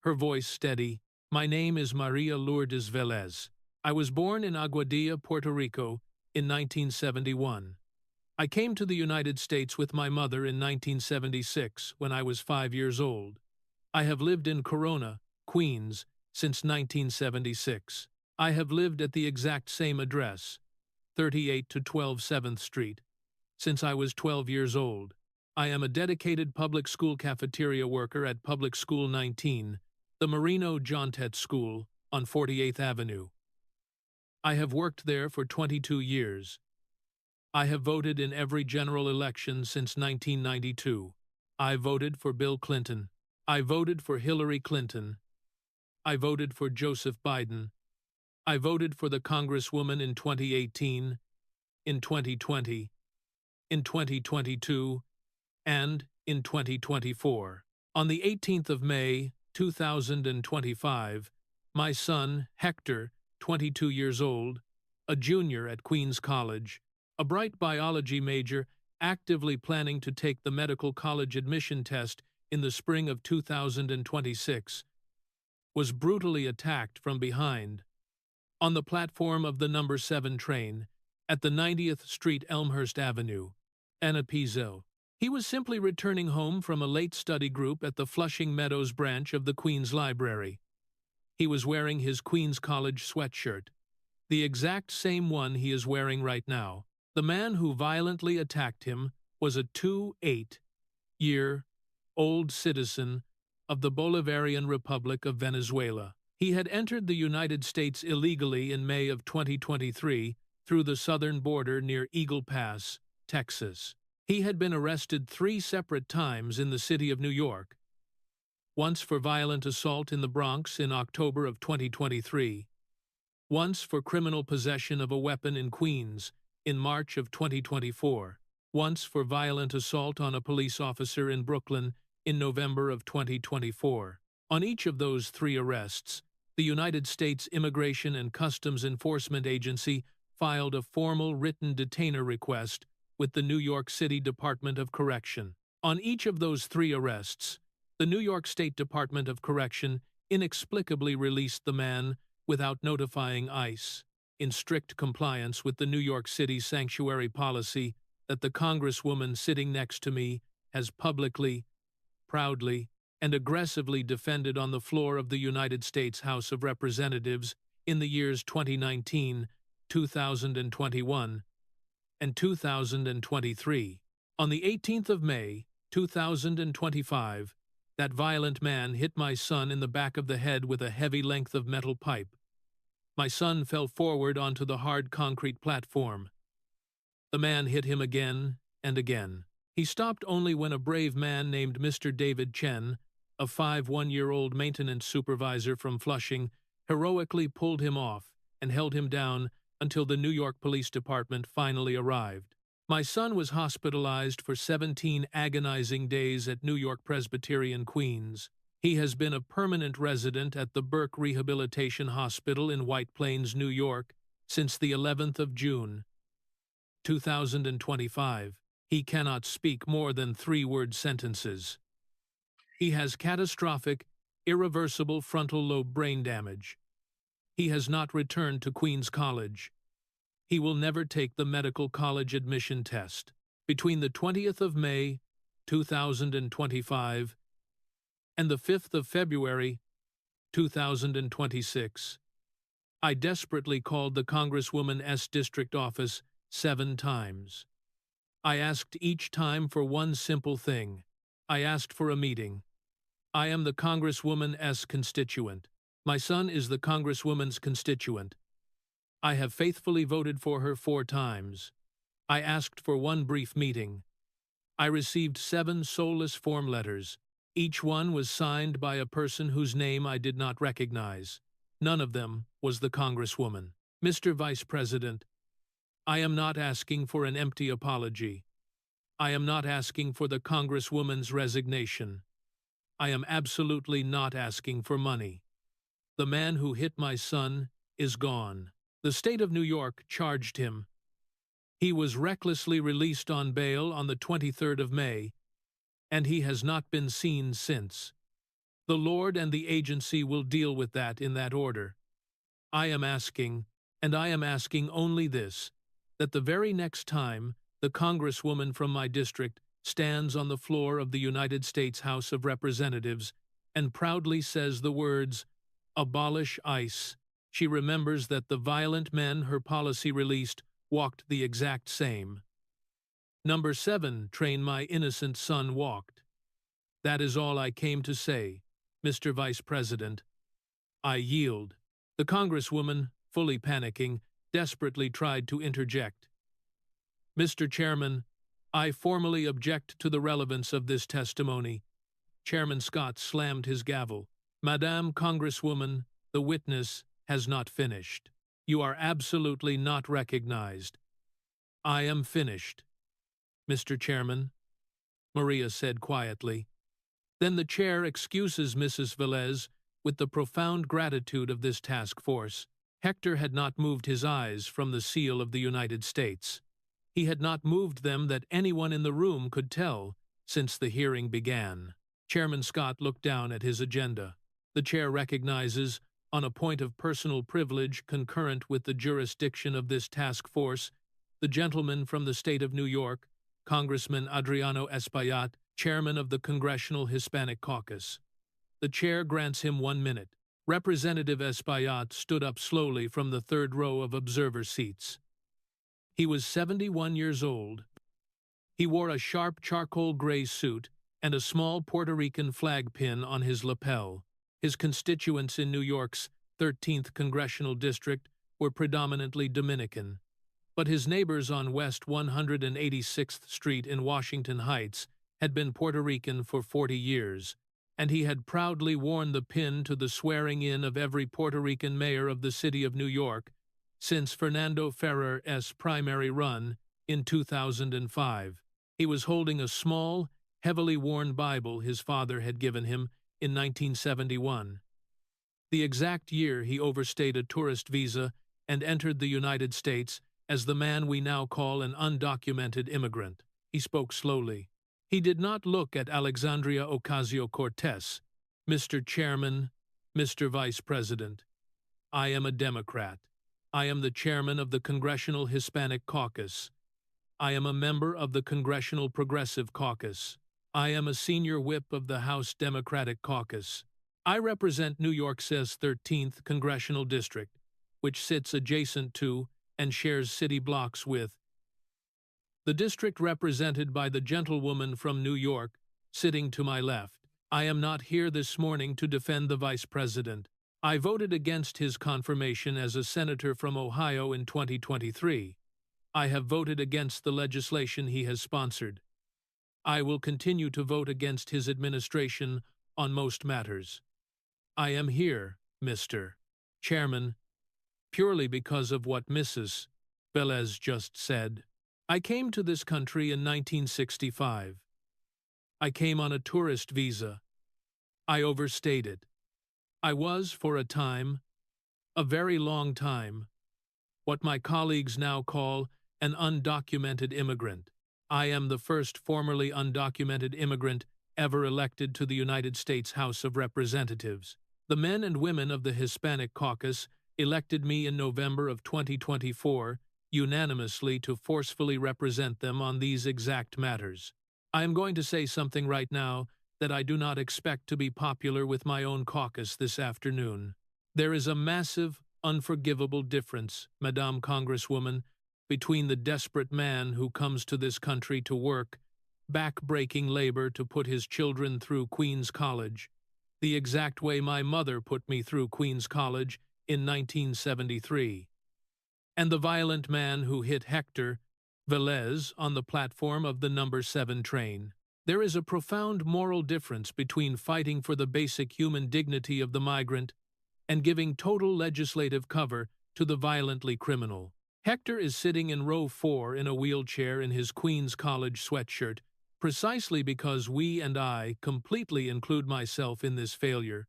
her voice steady. "My name is Maria Lourdes Velez. I was born in Aguadilla, Puerto Rico, in 1971. I came to the United States with my mother in 1976 when I was 5 years old. I have lived in Corona, Queens, since 1976. I have lived at the exact same address, 38 to 12 7th Street, since I was 12 years old. I am a dedicated public school cafeteria worker at Public School 19, the Marino Jontet School on 48th Avenue. I have worked there for 22 years. I have voted in every general election since 1992. I voted for Bill Clinton. I voted for Hillary Clinton. I voted for Joseph Biden. I voted for the Congresswoman in 2018, in 2020, in 2022, and in 2024. On the 18th of May, 2025, my son, Hector, 22 years old, a junior at Queens College, a bright biology major actively planning to take the medical college admission test in the spring of 2026, was brutally attacked from behind on the platform of the number 7 train at the 90th Street Elmhurst Avenue, Anapizo. He was simply returning home from a late study group at the Flushing Meadows branch of the Queen's Library. He was wearing his Queen's College sweatshirt, the exact same one he is wearing right now. The man who violently attacked him was a 28-year-old citizen of the Bolivarian Republic of Venezuela. He had entered the United States illegally in May of 2023 through the southern border near Eagle Pass, Texas. He had been arrested 3 separate times in the city of New York, once for violent assault in the Bronx in October of 2023, once for criminal possession of a weapon in Queens in March of 2024, once for violent assault on a police officer in Brooklyn in November of 2024. On each of those 3 arrests, the United States Immigration and Customs Enforcement Agency filed a formal written detainer request with the New York City Department of Correction. On each of those 3 arrests, the New York State Department of Correction inexplicably released the man without notifying ICE, in strict compliance with the New York City sanctuary policy that the Congresswoman sitting next to me has publicly, proudly, and aggressively defended on the floor of the United States House of Representatives in the years 2019, 2021, and 2023. On the 18th of May, 2025, that violent man hit my son in the back of the head with a heavy length of metal pipe. My son fell forward onto the hard concrete platform. The man hit him again and again. He stopped only when a brave man named Mr. David Chen, a 51-year-old maintenance supervisor from Flushing, heroically pulled him off and held him down until the New York Police Department finally arrived. My son was hospitalized for 17 agonizing days at New York Presbyterian, Queens. He has been a permanent resident at the Burke Rehabilitation Hospital in White Plains, New York, since the 11th of June, 2025. He cannot speak more than 3-word sentences. He has catastrophic, irreversible frontal lobe brain damage. He has not returned to Queens College. He will never take the medical college admission test. Between the 20th of May, 2025, and the 5th of February, 2026, I desperately called the Congresswoman's district office 7 times. I asked each time for one simple thing. I asked for a meeting. I am the Congresswoman's constituent. My son is the Congresswoman's constituent. I have faithfully voted for her 4 times. I asked for one brief meeting. I received 7 soulless form letters. Each one was signed by a person whose name I did not recognize. None of them was the Congresswoman. Mr. Vice President, I am not asking for an empty apology. I am not asking for the Congresswoman's resignation. I am absolutely not asking for money. The man who hit my son is gone. The state of New York charged him. He was recklessly released on bail on the 23rd of May, and he has not been seen since. The Lord and the agency will deal with that in that order. I am asking, and I am asking only this, that the very next time the Congresswoman from my district stands on the floor of the United States House of Representatives and proudly says the words, "Abolish ICE," she remembers that the violent men her policy released walked the exact same. Number 7 train my innocent son walked. That is all I came to say, Mr. Vice President. I yield. The Congresswoman, fully panicking, desperately tried to interject. Mr. Chairman, I formally object to the relevance of this testimony. Chairman Scott slammed his gavel. Madame Congresswoman, the witness has not finished. You are absolutely not recognized. I am finished. Mr. Chairman, Maria said quietly. Then the chair excuses Mrs. Velez with the profound gratitude of this task force. Hector had not moved his eyes from the seal of the United States. He had not moved them that anyone in the room could tell since the hearing began. Chairman Scott looked down at his agenda. The chair recognizes, on a point of personal privilege concurrent with the jurisdiction of this task force, the gentleman from the state of New York, Congressman Adriano Espaillat, chairman of the Congressional Hispanic Caucus. The chair grants him 1 minute. Representative Espaillat stood up slowly from the third row of observer seats. He was 71 years old. He wore a sharp charcoal gray suit and a small Puerto Rican flag pin on his lapel. His constituents in New York's 13th Congressional District were predominantly Dominican, but his neighbors on West 186th Street in Washington Heights had been Puerto Rican for 40 years, and he had proudly worn the pin to the swearing-in of every Puerto Rican mayor of the city of New York since Fernando Ferrer's primary run in 2005. He was holding a small, heavily worn Bible his father had given him in 1971, the exact year he overstayed a tourist visa and entered the United States as the man we now call an undocumented immigrant. He spoke slowly. He did not look at Alexandria Ocasio-Cortez. Mr. Chairman, Mr. Vice President, I am a Democrat. I am the chairman of the Congressional Hispanic Caucus. I am a member of the Congressional Progressive Caucus. I am a senior whip of the House Democratic Caucus. I represent New York's 13th Congressional District, which sits adjacent to and shares city blocks with the district represented by the gentlewoman from New York, sitting to my left. I am not here this morning to defend the Vice President. I voted against his confirmation as a senator from Ohio in 2023. I have voted against the legislation he has sponsored. I will continue to vote against his administration on most matters. I am here, Mr. Chairman, purely because of what Mrs. Velez just said. I came to this country in 1965. I came on a tourist visa. I overstayed it. I was, for a time, a very long time, what my colleagues now call an undocumented immigrant. I am the first formerly undocumented immigrant ever elected to the United States House of Representatives. The men and women of the Hispanic Caucus elected me in November of 2024 unanimously to forcefully represent them on these exact matters. I am going to say something right now that I do not expect to be popular with my own caucus this afternoon. There is a massive, unforgivable difference, Madame Congresswoman, between the desperate man who comes to this country to work, back-breaking labor to put his children through Queen's College, the exact way my mother put me through Queen's College in 1973, and the violent man who hit Hector Velez on the platform of the number 7 train. There is a profound moral difference between fighting for the basic human dignity of the migrant and giving total legislative cover to the violently criminal. Hector is sitting in row 4 in a wheelchair in his Queen's College sweatshirt, precisely because we and I completely include myself in this failure.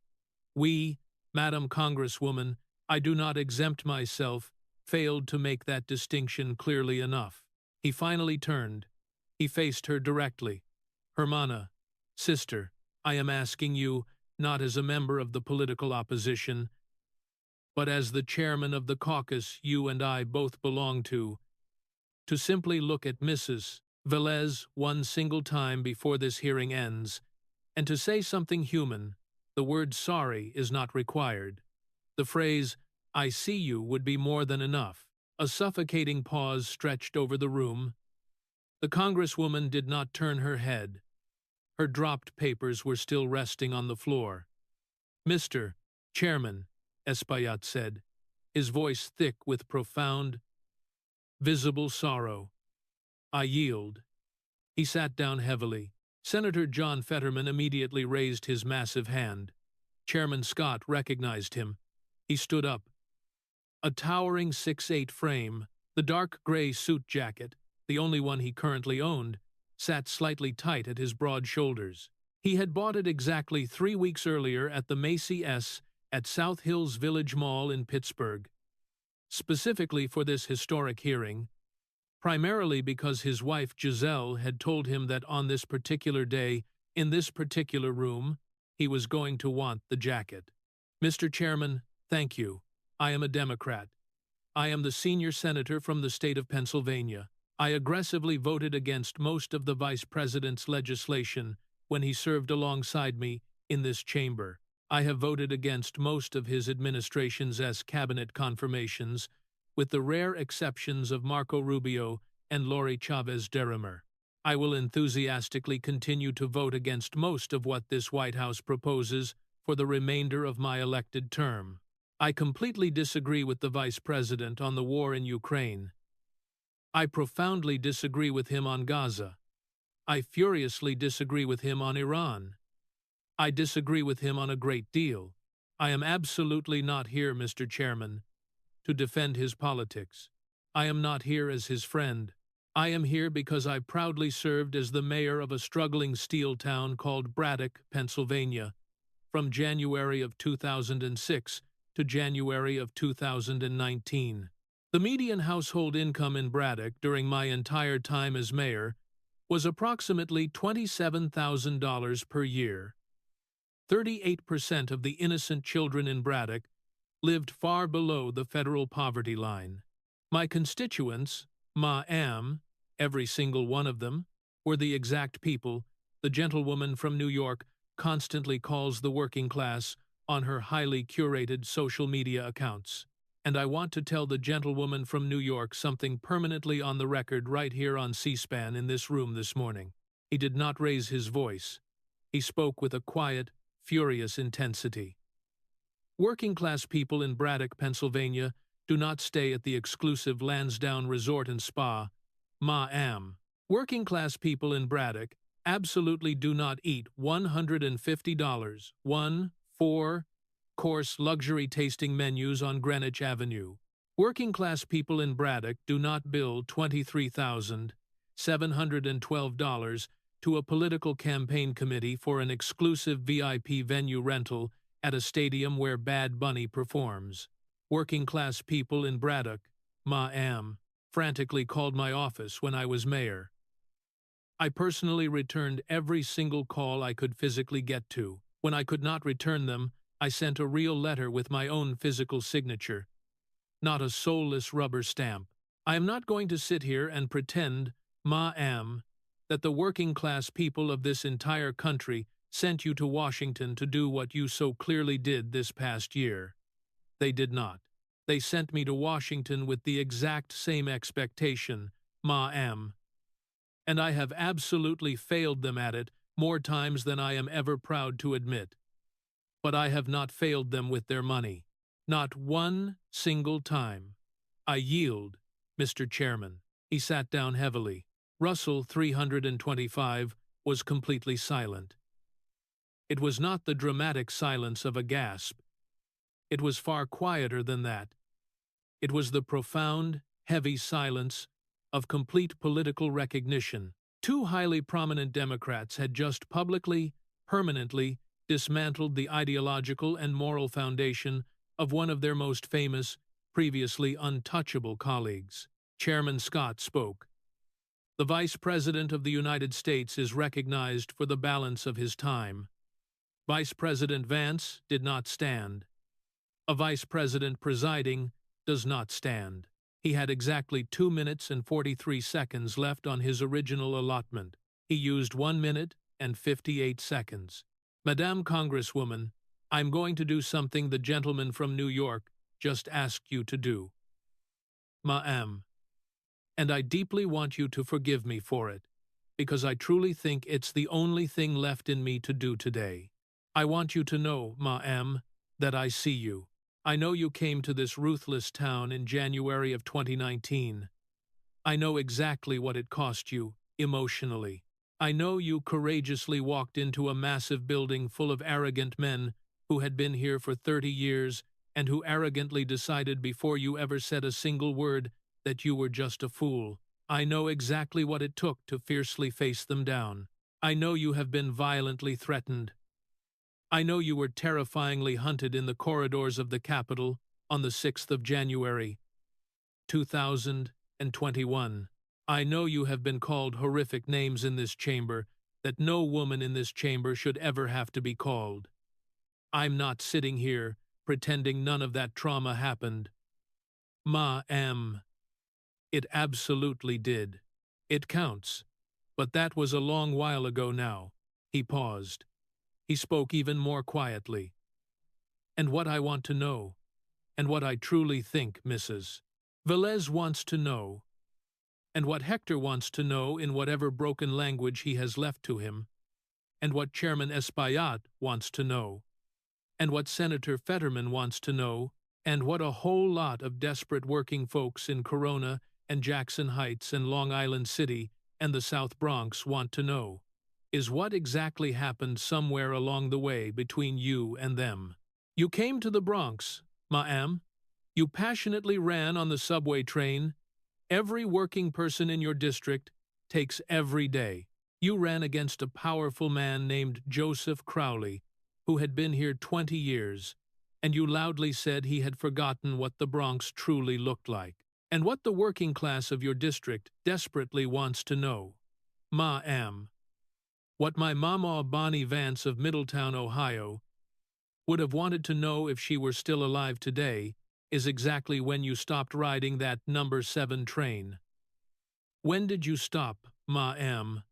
We, Madam Congresswoman, I do not exempt myself, failed to make that distinction clearly enough. He finally turned. He faced her directly. Hermana, sister, I am asking you, not as a member of the political opposition, but as the chairman of the caucus you and I both belong to simply look at Mrs. Velez one single time before this hearing ends, and to say something human. The word sorry is not required. The phrase, I see you, would be more than enough. A suffocating pause stretched over the room. The Congresswoman did not turn her head. Her dropped papers were still resting on the floor. Mr. Chairman, Espaillat said, his voice thick with profound, visible sorrow. I yield. He sat down heavily. Senator John Fetterman immediately raised his massive hand. Chairman Scott recognized him. He stood up. A towering 6'8" frame, the dark gray suit jacket, the only one he currently owned, sat slightly tight at his broad shoulders. He had bought it exactly 3 weeks earlier at the Macy's at South Hills Village Mall in Pittsburgh. specifically for this historic hearing, primarily because his wife Giselle had told him that on this particular day, in this particular room, he was going to want the jacket. Mr. Chairman, thank you. I am a Democrat. I am the senior senator from the state of Pennsylvania. I aggressively voted against most of the vice president's legislation when he served alongside me in this chamber. I have voted against most of his administration's cabinet confirmations, with the rare exceptions of Marco Rubio and Lori Chavez Derimer. I will enthusiastically continue to vote against most of what this White House proposes for the remainder of my elected term. I completely disagree with the Vice President on the war in Ukraine. I profoundly disagree with him on Gaza. I furiously disagree with him on Iran. I disagree with him on a great deal. I am absolutely not here, Mr. Chairman, to defend his politics. I am not here as his friend. I am here because I proudly served as the mayor of a struggling steel town called Braddock, Pennsylvania, from January of 2006 to January of 2019. The median household income in Braddock during my entire time as mayor was approximately $27,000 per year. 38% of the innocent children in Braddock lived far below the federal poverty line. My constituents, every single one of them, were the exact people the gentlewoman from New York constantly calls the working class on her highly curated social media accounts. And I want to tell the gentlewoman from New York something permanently on the record right here on C-SPAN in this room this morning. He did not raise his voice. He spoke with a quiet, furious intensity. Working-class people in Braddock, Pennsylvania, do not stay at the exclusive Lansdowne Resort and Spa, Working-class people in Braddock absolutely do not eat $150, four-course luxury tasting menus on Greenwich Avenue. Working-class people in Braddock do not bill $23,712 to a political campaign committee for an exclusive VIP venue rental at a stadium where Bad Bunny performs. Working-class people in Braddock, frantically called my office when I was mayor. I personally returned every single call I could physically get to. When I could not return them, I sent a real letter with my own physical signature, not a soulless rubber stamp. I am not going to sit here and pretend, that the working-class people of this entire country sent you to Washington to do what you so clearly did this past year. They did not. They sent me to Washington with the exact same expectation, and I have absolutely failed them at it more times than I am ever proud to admit. But I have not failed them with their money. Not one single time. I yield, Mr. Chairman. He sat down heavily. Russell 325 was completely silent. It was not the dramatic silence of a gasp. It was far quieter than that. It was the profound, heavy silence of complete political recognition. Two highly prominent Democrats had just publicly, permanently dismantled the ideological and moral foundation of one of their most famous, previously untouchable colleagues. Chairman Scott spoke. The Vice President of the United States is recognized for the balance of his time. Vice President Vance did not stand. A Vice President presiding does not stand. He had exactly 2 minutes and 43 seconds left on his original allotment. He used 1 minute and 58 seconds. Madame Congresswoman, I'm going to do something the gentleman from New York just asked you to do. Ma'am. And I deeply want you to forgive me for it, because I truly think it's the only thing left in me to do today. I want you to know, ma'am, that I see you. I know you came to this ruthless town in January of 2019. I know exactly what it cost you, emotionally. I know you courageously walked into a massive building full of arrogant men who had been here for 30 years and who arrogantly decided before you ever said a single word that you were just a fool. I know exactly what it took to fiercely face them down. I know you have been violently threatened. I know you were terrifyingly hunted in the corridors of the Capitol on the 6th of January, 2021. I know you have been called horrific names in this chamber that no woman in this chamber should ever have to be called. I'm not sitting here pretending none of that trauma happened. Ma-am. It absolutely did. It counts. But that was a long while ago now. He paused. He spoke even more quietly. And what I want to know, and what I truly think, Mrs. Velez wants to know, and what Hector wants to know in whatever broken language he has left to him, and what Chairman Espaillat wants to know, and what Senator Fetterman wants to know, and what a whole lot of desperate working folks in Corona and Jackson Heights and Long Island City and the South Bronx want to know, is what exactly happened somewhere along the way between you and them. You came to the Bronx, ma'am. You passionately ran on the subway train. Every working person in your district takes every day. You ran against a powerful man named Joseph Crowley, who had been here 20 years, and you loudly said he had forgotten what the Bronx truly looked like, and what the working class of your district desperately wants to know. Ma'am. What my Mama Bonnie Vance of Middletown, Ohio, would have wanted to know if she were still alive today is exactly when you stopped riding that number 7 train. When did you stop, ma'am?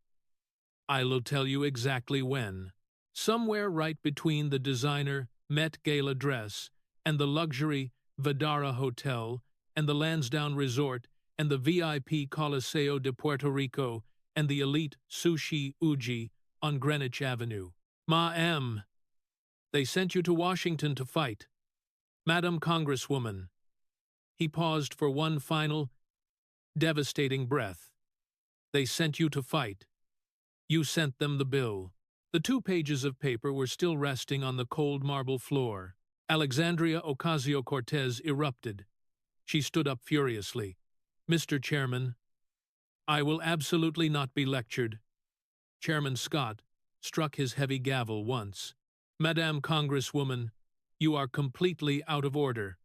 I'll tell you exactly when. Somewhere right between the designer Met Gala dress and the luxury Vidara Hotel and the Lansdowne Resort and the VIP Coliseo de Puerto Rico and the elite Sushi Uji on Greenwich Avenue. Ma'am. They sent you to Washington to fight. Madam Congresswoman. He paused for one final, devastating breath. They sent you to fight. You sent them the bill. The 2 pages of paper were still resting on the cold marble floor. Alexandria Ocasio-Cortez erupted. She stood up furiously. Mr. Chairman, I will absolutely not be lectured. Chairman Scott struck his heavy gavel once. Madam Congresswoman, you are completely out of order.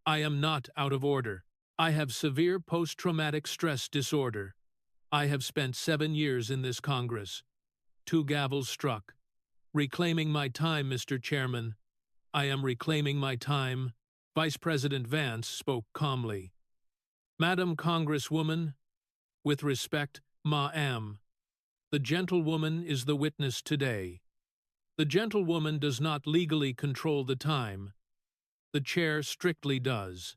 I am not out of order. I have severe post-traumatic stress disorder. I have spent 7 years in this Congress. 2 gavels struck. Reclaiming my time, Mr. Chairman. I am reclaiming my time. Vice President Vance spoke calmly. Madam Congresswoman, with respect, ma'am. The gentlewoman is the witness today. The gentlewoman does not legally control the time. The chair strictly does.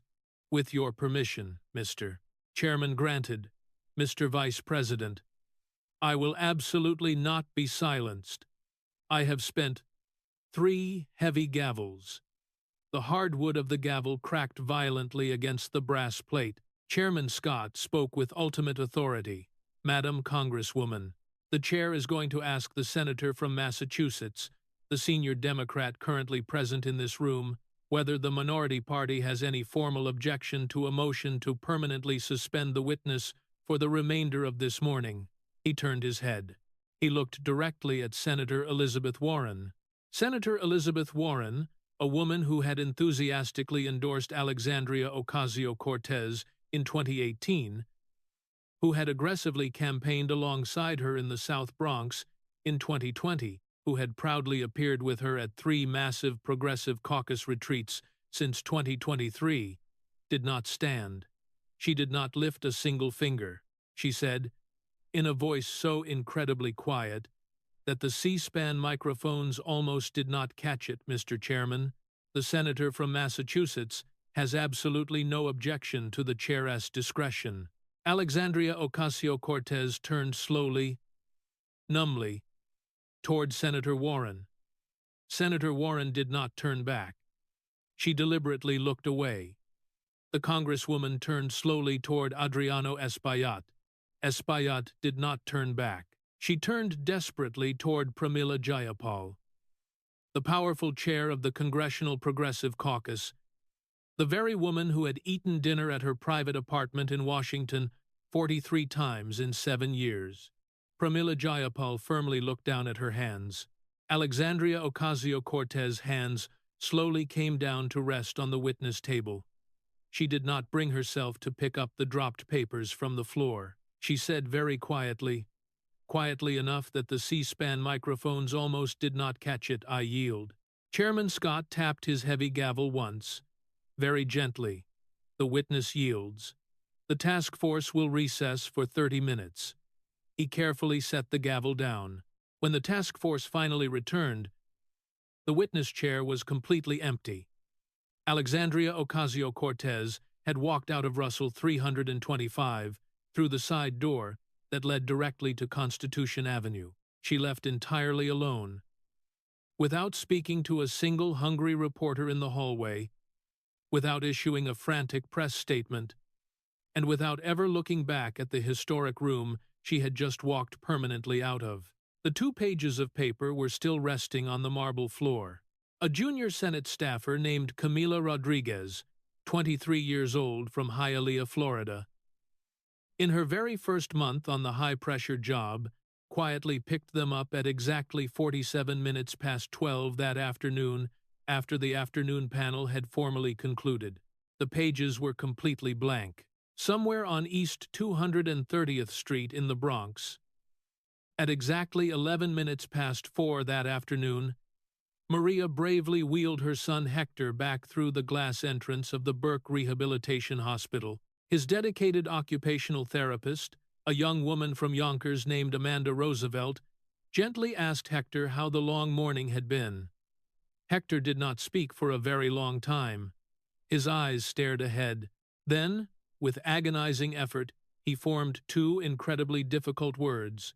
With your permission, Mr. Chairman, granted. Mr. Vice President, I will absolutely not be silenced. I have spent 3 heavy gavels. The hardwood of the gavel cracked violently against the brass plate. Chairman Scott spoke with ultimate authority. Madam Congresswoman, the chair is going to ask the senator from Massachusetts, the senior Democrat currently present in this room, whether the minority party has any formal objection to a motion to permanently suspend the witness for the remainder of this morning. He turned his head. He looked directly at Senator Elizabeth Warren. Senator Elizabeth Warren, a woman who had enthusiastically endorsed Alexandria Ocasio-Cortez in 2018, who had aggressively campaigned alongside her in the South Bronx in 2020, who had proudly appeared with her at 3 massive Progressive Caucus retreats since 2023, did not stand. She did not lift a single finger. She said, in a voice so incredibly quiet that the C-SPAN microphones almost did not catch it, Mr. Chairman, the senator from Massachusetts has absolutely no objection to the chair's discretion. Alexandria Ocasio-Cortez turned slowly, numbly, toward Senator Warren. Senator Warren did not turn back. She deliberately looked away. The Congresswoman turned slowly toward Adriano Espaillat. Espaillat did not turn back. She turned desperately toward Pramila Jayapal, the powerful chair of the Congressional Progressive Caucus, the very woman who had eaten dinner at her private apartment in Washington 43 times in 7 years. Pramila Jayapal firmly looked down at her hands. Alexandria Ocasio-Cortez's hands slowly came down to rest on the witness table. She did not bring herself to pick up the dropped papers from the floor. She said very quietly enough that the C-SPAN microphones almost did not catch it, "I yield." Chairman Scott tapped his heavy gavel once, very gently. "The witness yields. The task force will recess for 30 minutes. He carefully set the gavel down. When the task force finally returned, the witness chair was completely empty. Alexandria Ocasio-Cortez had walked out of Russell 325 through the side door that led directly to Constitution Avenue. She left entirely alone, without speaking to a single hungry reporter in the hallway, without issuing a frantic press statement, and without ever looking back at the historic room she had just walked permanently out of. The 2 pages of paper were still resting on the marble floor. A junior Senate staffer named Camila Rodriguez, 23 years old, from Hialeah, Florida, in her very first month on the high-pressure job, quietly picked them up at exactly 47 minutes past 12 that afternoon, after the afternoon panel had formally concluded. The pages were completely blank. Somewhere on East 230th Street in the Bronx, at exactly 11 minutes past 4 that afternoon, Maria bravely wheeled her son Hector back through the glass entrance of the Burke Rehabilitation Hospital. His dedicated occupational therapist, a young woman from Yonkers named Amanda Roosevelt, gently asked Hector how the long morning had been. Hector did not speak for a very long time. His eyes stared ahead. Then, with agonizing effort, he formed 2 incredibly difficult words.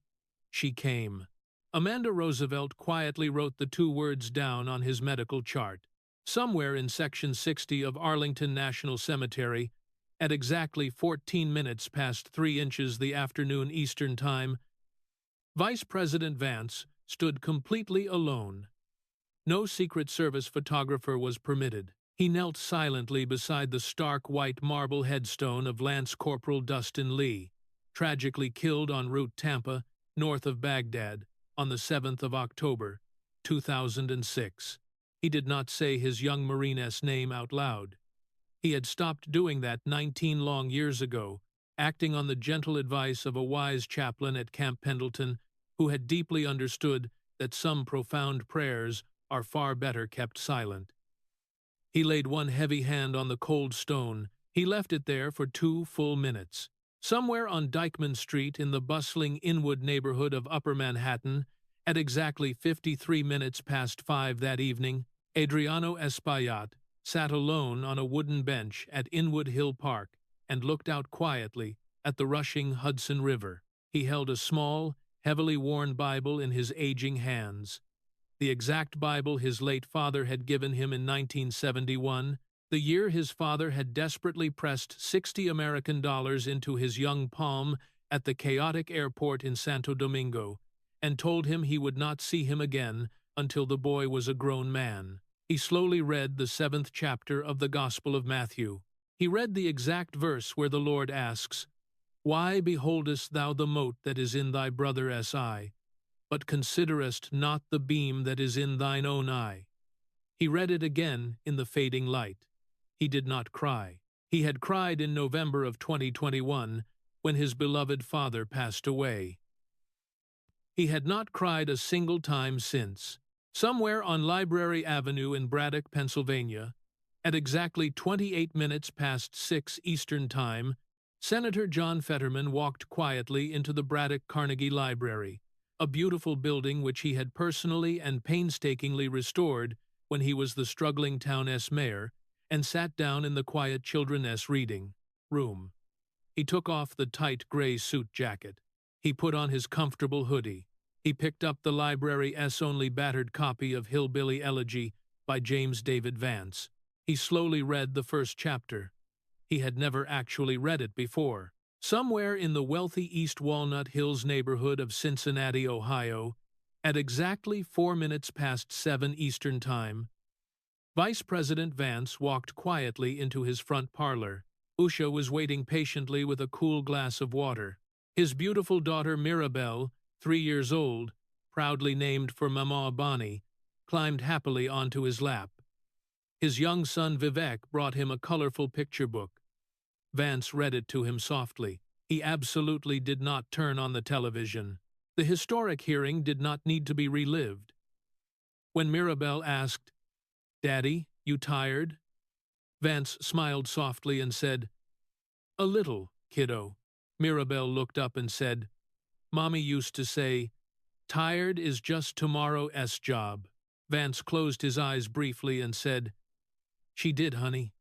She came. Amanda Roosevelt quietly wrote the 2 words down on his medical chart. Somewhere in Section 60 of Arlington National Cemetery, at exactly 14 minutes past 3 inches the afternoon Eastern Time, Vice President Vance stood completely alone. No Secret Service photographer was permitted. He knelt silently beside the stark white marble headstone of Lance Corporal Dustin Lee, tragically killed en route Tampa, north of Baghdad, on the 7th of October, 2006. He did not say his young Marine's name out loud. He had stopped doing that 19 long years ago, acting on the gentle advice of a wise chaplain at Camp Pendleton who had deeply understood that some profound prayers are far better kept silent. He laid one heavy hand on the cold stone. He left it there for 2 full minutes. Somewhere on Dyckman Street in the bustling Inwood neighborhood of Upper Manhattan, at exactly 53 minutes past 5 that evening, Adriano Espaillat sat alone on a wooden bench at Inwood Hill Park and looked out quietly at the rushing Hudson River. He held a small, heavily worn Bible in his aging hands, the exact Bible his late father had given him in 1971, the year his father had desperately pressed $60 American into his young palm at the chaotic airport in Santo Domingo, and told him he would not see him again until the boy was a grown man. He slowly read the 7th chapter of the Gospel of Matthew. He read the exact verse where the Lord asks, "Why beholdest thou the mote that is in thy brother's eye, but considerest not the beam that is in thine own eye?" He read it again in the fading light. He did not cry. He had cried in November of 2021 when his beloved father passed away. He had not cried a single time since. Somewhere on Library Avenue in Braddock, Pennsylvania, at exactly 28 minutes past 6 Eastern Time, Senator John Fetterman walked quietly into the Braddock Carnegie Library, a beautiful building which he had personally and painstakingly restored when he was the struggling town's mayor, and sat down in the quiet children's reading room. He took off the tight gray suit jacket. He put on his comfortable hoodie. He picked up the library's only battered copy of Hillbilly Elegy by James David Vance. He slowly read the first chapter. He had never actually read it before. Somewhere in the wealthy East Walnut Hills neighborhood of Cincinnati, Ohio, at exactly 4 minutes past 7 Eastern Time, Vice President Vance walked quietly into his front parlor. Usha was waiting patiently with a cool glass of water. His beautiful daughter Mirabelle, 3 years old, proudly named for Mama Bonnie, climbed happily onto his lap. His young son Vivek brought him a colorful picture book. Vance read it to him softly. He absolutely did not turn on the television. The historic hearing did not need to be relived. When Mirabel asked, "Daddy, you tired?" Vance smiled softly and said, "A little, kiddo." Mirabel looked up and said, "Mommy used to say, tired is just tomorrow's job." Vance closed his eyes briefly and said, "She did, honey."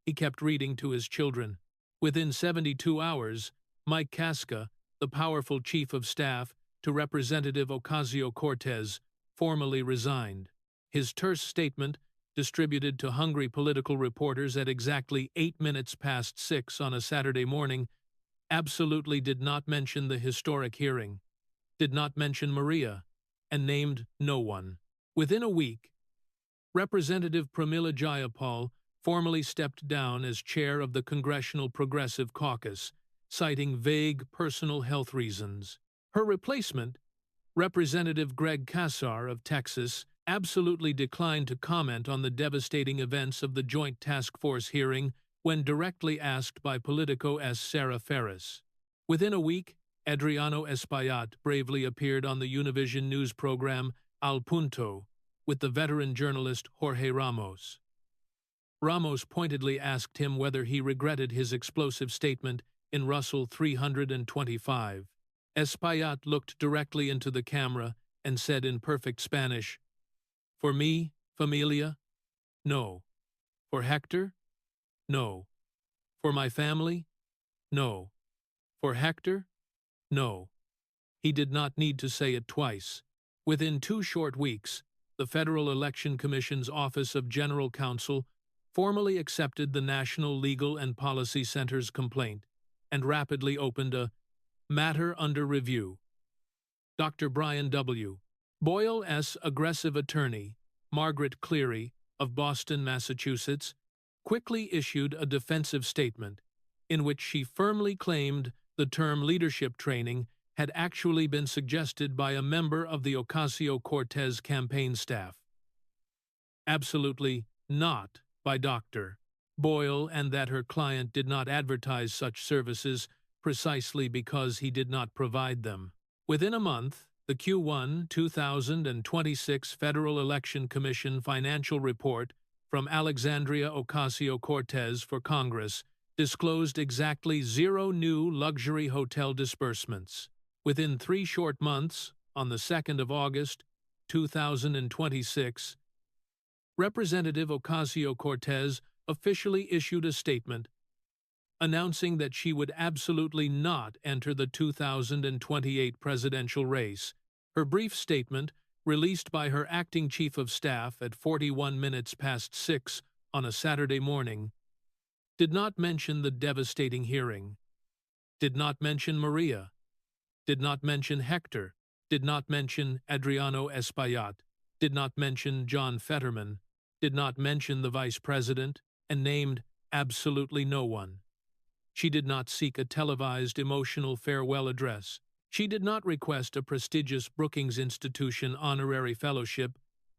He kept reading to his children. Within 72 hours, Mike Casca, the powerful chief of staff to Representative Ocasio-Cortez, formally resigned. His terse statement, distributed to hungry political reporters at exactly 8 minutes past 6 on a Saturday morning, absolutely did not mention the historic hearing, did not mention Maria, and named no one. Within a week, Representative Pramila Jayapal formally stepped down as chair of the Congressional Progressive Caucus, citing vague personal health reasons. Her replacement, Representative Greg Casar of Texas, absolutely declined to comment on the devastating events of the Joint Task Force hearing when directly asked by Politico's Sarah Ferris. Within a week, Adriano Espaillat bravely appeared on the Univision news program Al Punto with the veteran journalist Jorge Ramos. Ramos pointedly asked him whether he regretted his explosive statement in Russell 325. Espaillat looked directly into the camera and said in perfect Spanish, "For me, familia? No. For Hector? No. For my family? No. For Hector? No." He did not need to say it twice. Within 2 short weeks, the Federal Election Commission's Office of General Counsel formally accepted the National Legal and Policy Center's complaint and rapidly opened a matter under review. Dr. Brian W. Boyle's aggressive attorney, Margaret Cleary, of Boston, Massachusetts, quickly issued a defensive statement in which she firmly claimed the term leadership training had actually been suggested by a member of the Ocasio-Cortez campaign staff. Absolutely not by Dr. Boyle, and that her client did not advertise such services precisely because he did not provide them. Within a month, the Q1 2026 Federal Election Commission financial report from Alexandria Ocasio-Cortez for Congress disclosed exactly 0 new luxury hotel disbursements. Within 3 short months, on the 2nd of August, 2026, Representative Ocasio-Cortez officially issued a statement announcing that she would absolutely not enter the 2028 presidential race. Her brief statement, released by her acting chief of staff at 41 minutes past 6 on a Saturday morning, did not mention the devastating hearing, did not mention Maria, did not mention Hector, did not mention Adriano Espaillat, did not mention John Fetterman, did not mention the vice president, and named absolutely no one. She did not seek a televised emotional farewell address. She did not request a prestigious Brookings Institution honorary fellowship,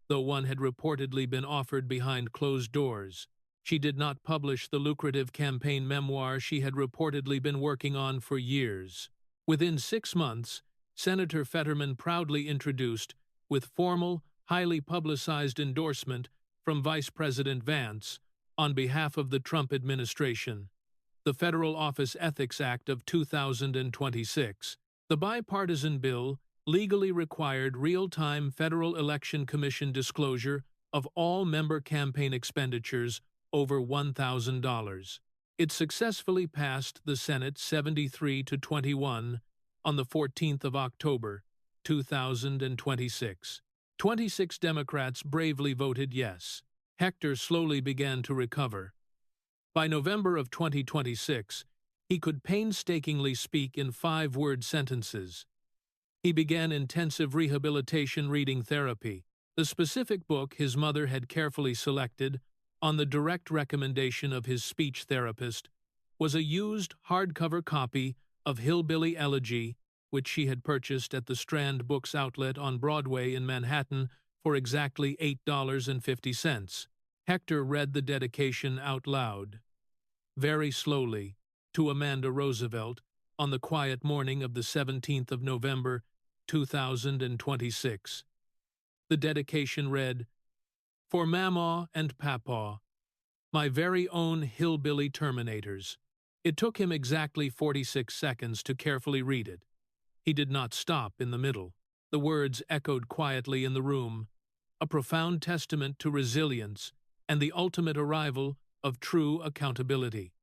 though one had reportedly been offered behind closed doors. She did not publish the lucrative campaign memoir she had reportedly been working on for years. Within 6 months, Senator Fetterman proudly introduced, with formal, highly publicized endorsement from Vice President Vance, on behalf of the Trump administration, the Federal Office Ethics Act of 2026. The bipartisan bill legally required real-time Federal Election Commission disclosure of all member campaign expenditures over $1,000. It successfully passed the Senate 73-21 on the 14th of October, 2026. 26 Democrats bravely voted yes. Hector slowly began to recover. By November of 2026, he could painstakingly speak in 5-word sentences. He began intensive rehabilitation reading therapy, the specific book his mother had carefully selected, on the direct recommendation of his speech therapist, was a used hardcover copy of Hillbilly Elegy, which she had purchased at the Strand Books outlet on Broadway in Manhattan for exactly $8.50. Hector read the dedication out loud, very slowly, to Amanda Roosevelt on the quiet morning of the 17th of November, 2026. The dedication read, "For Mamaw and Papaw, my very own hillbilly terminators." It took him exactly 46 seconds to carefully read it. He did not stop in the middle. The words echoed quietly in the room, a profound testament to resilience and the ultimate arrival of true accountability.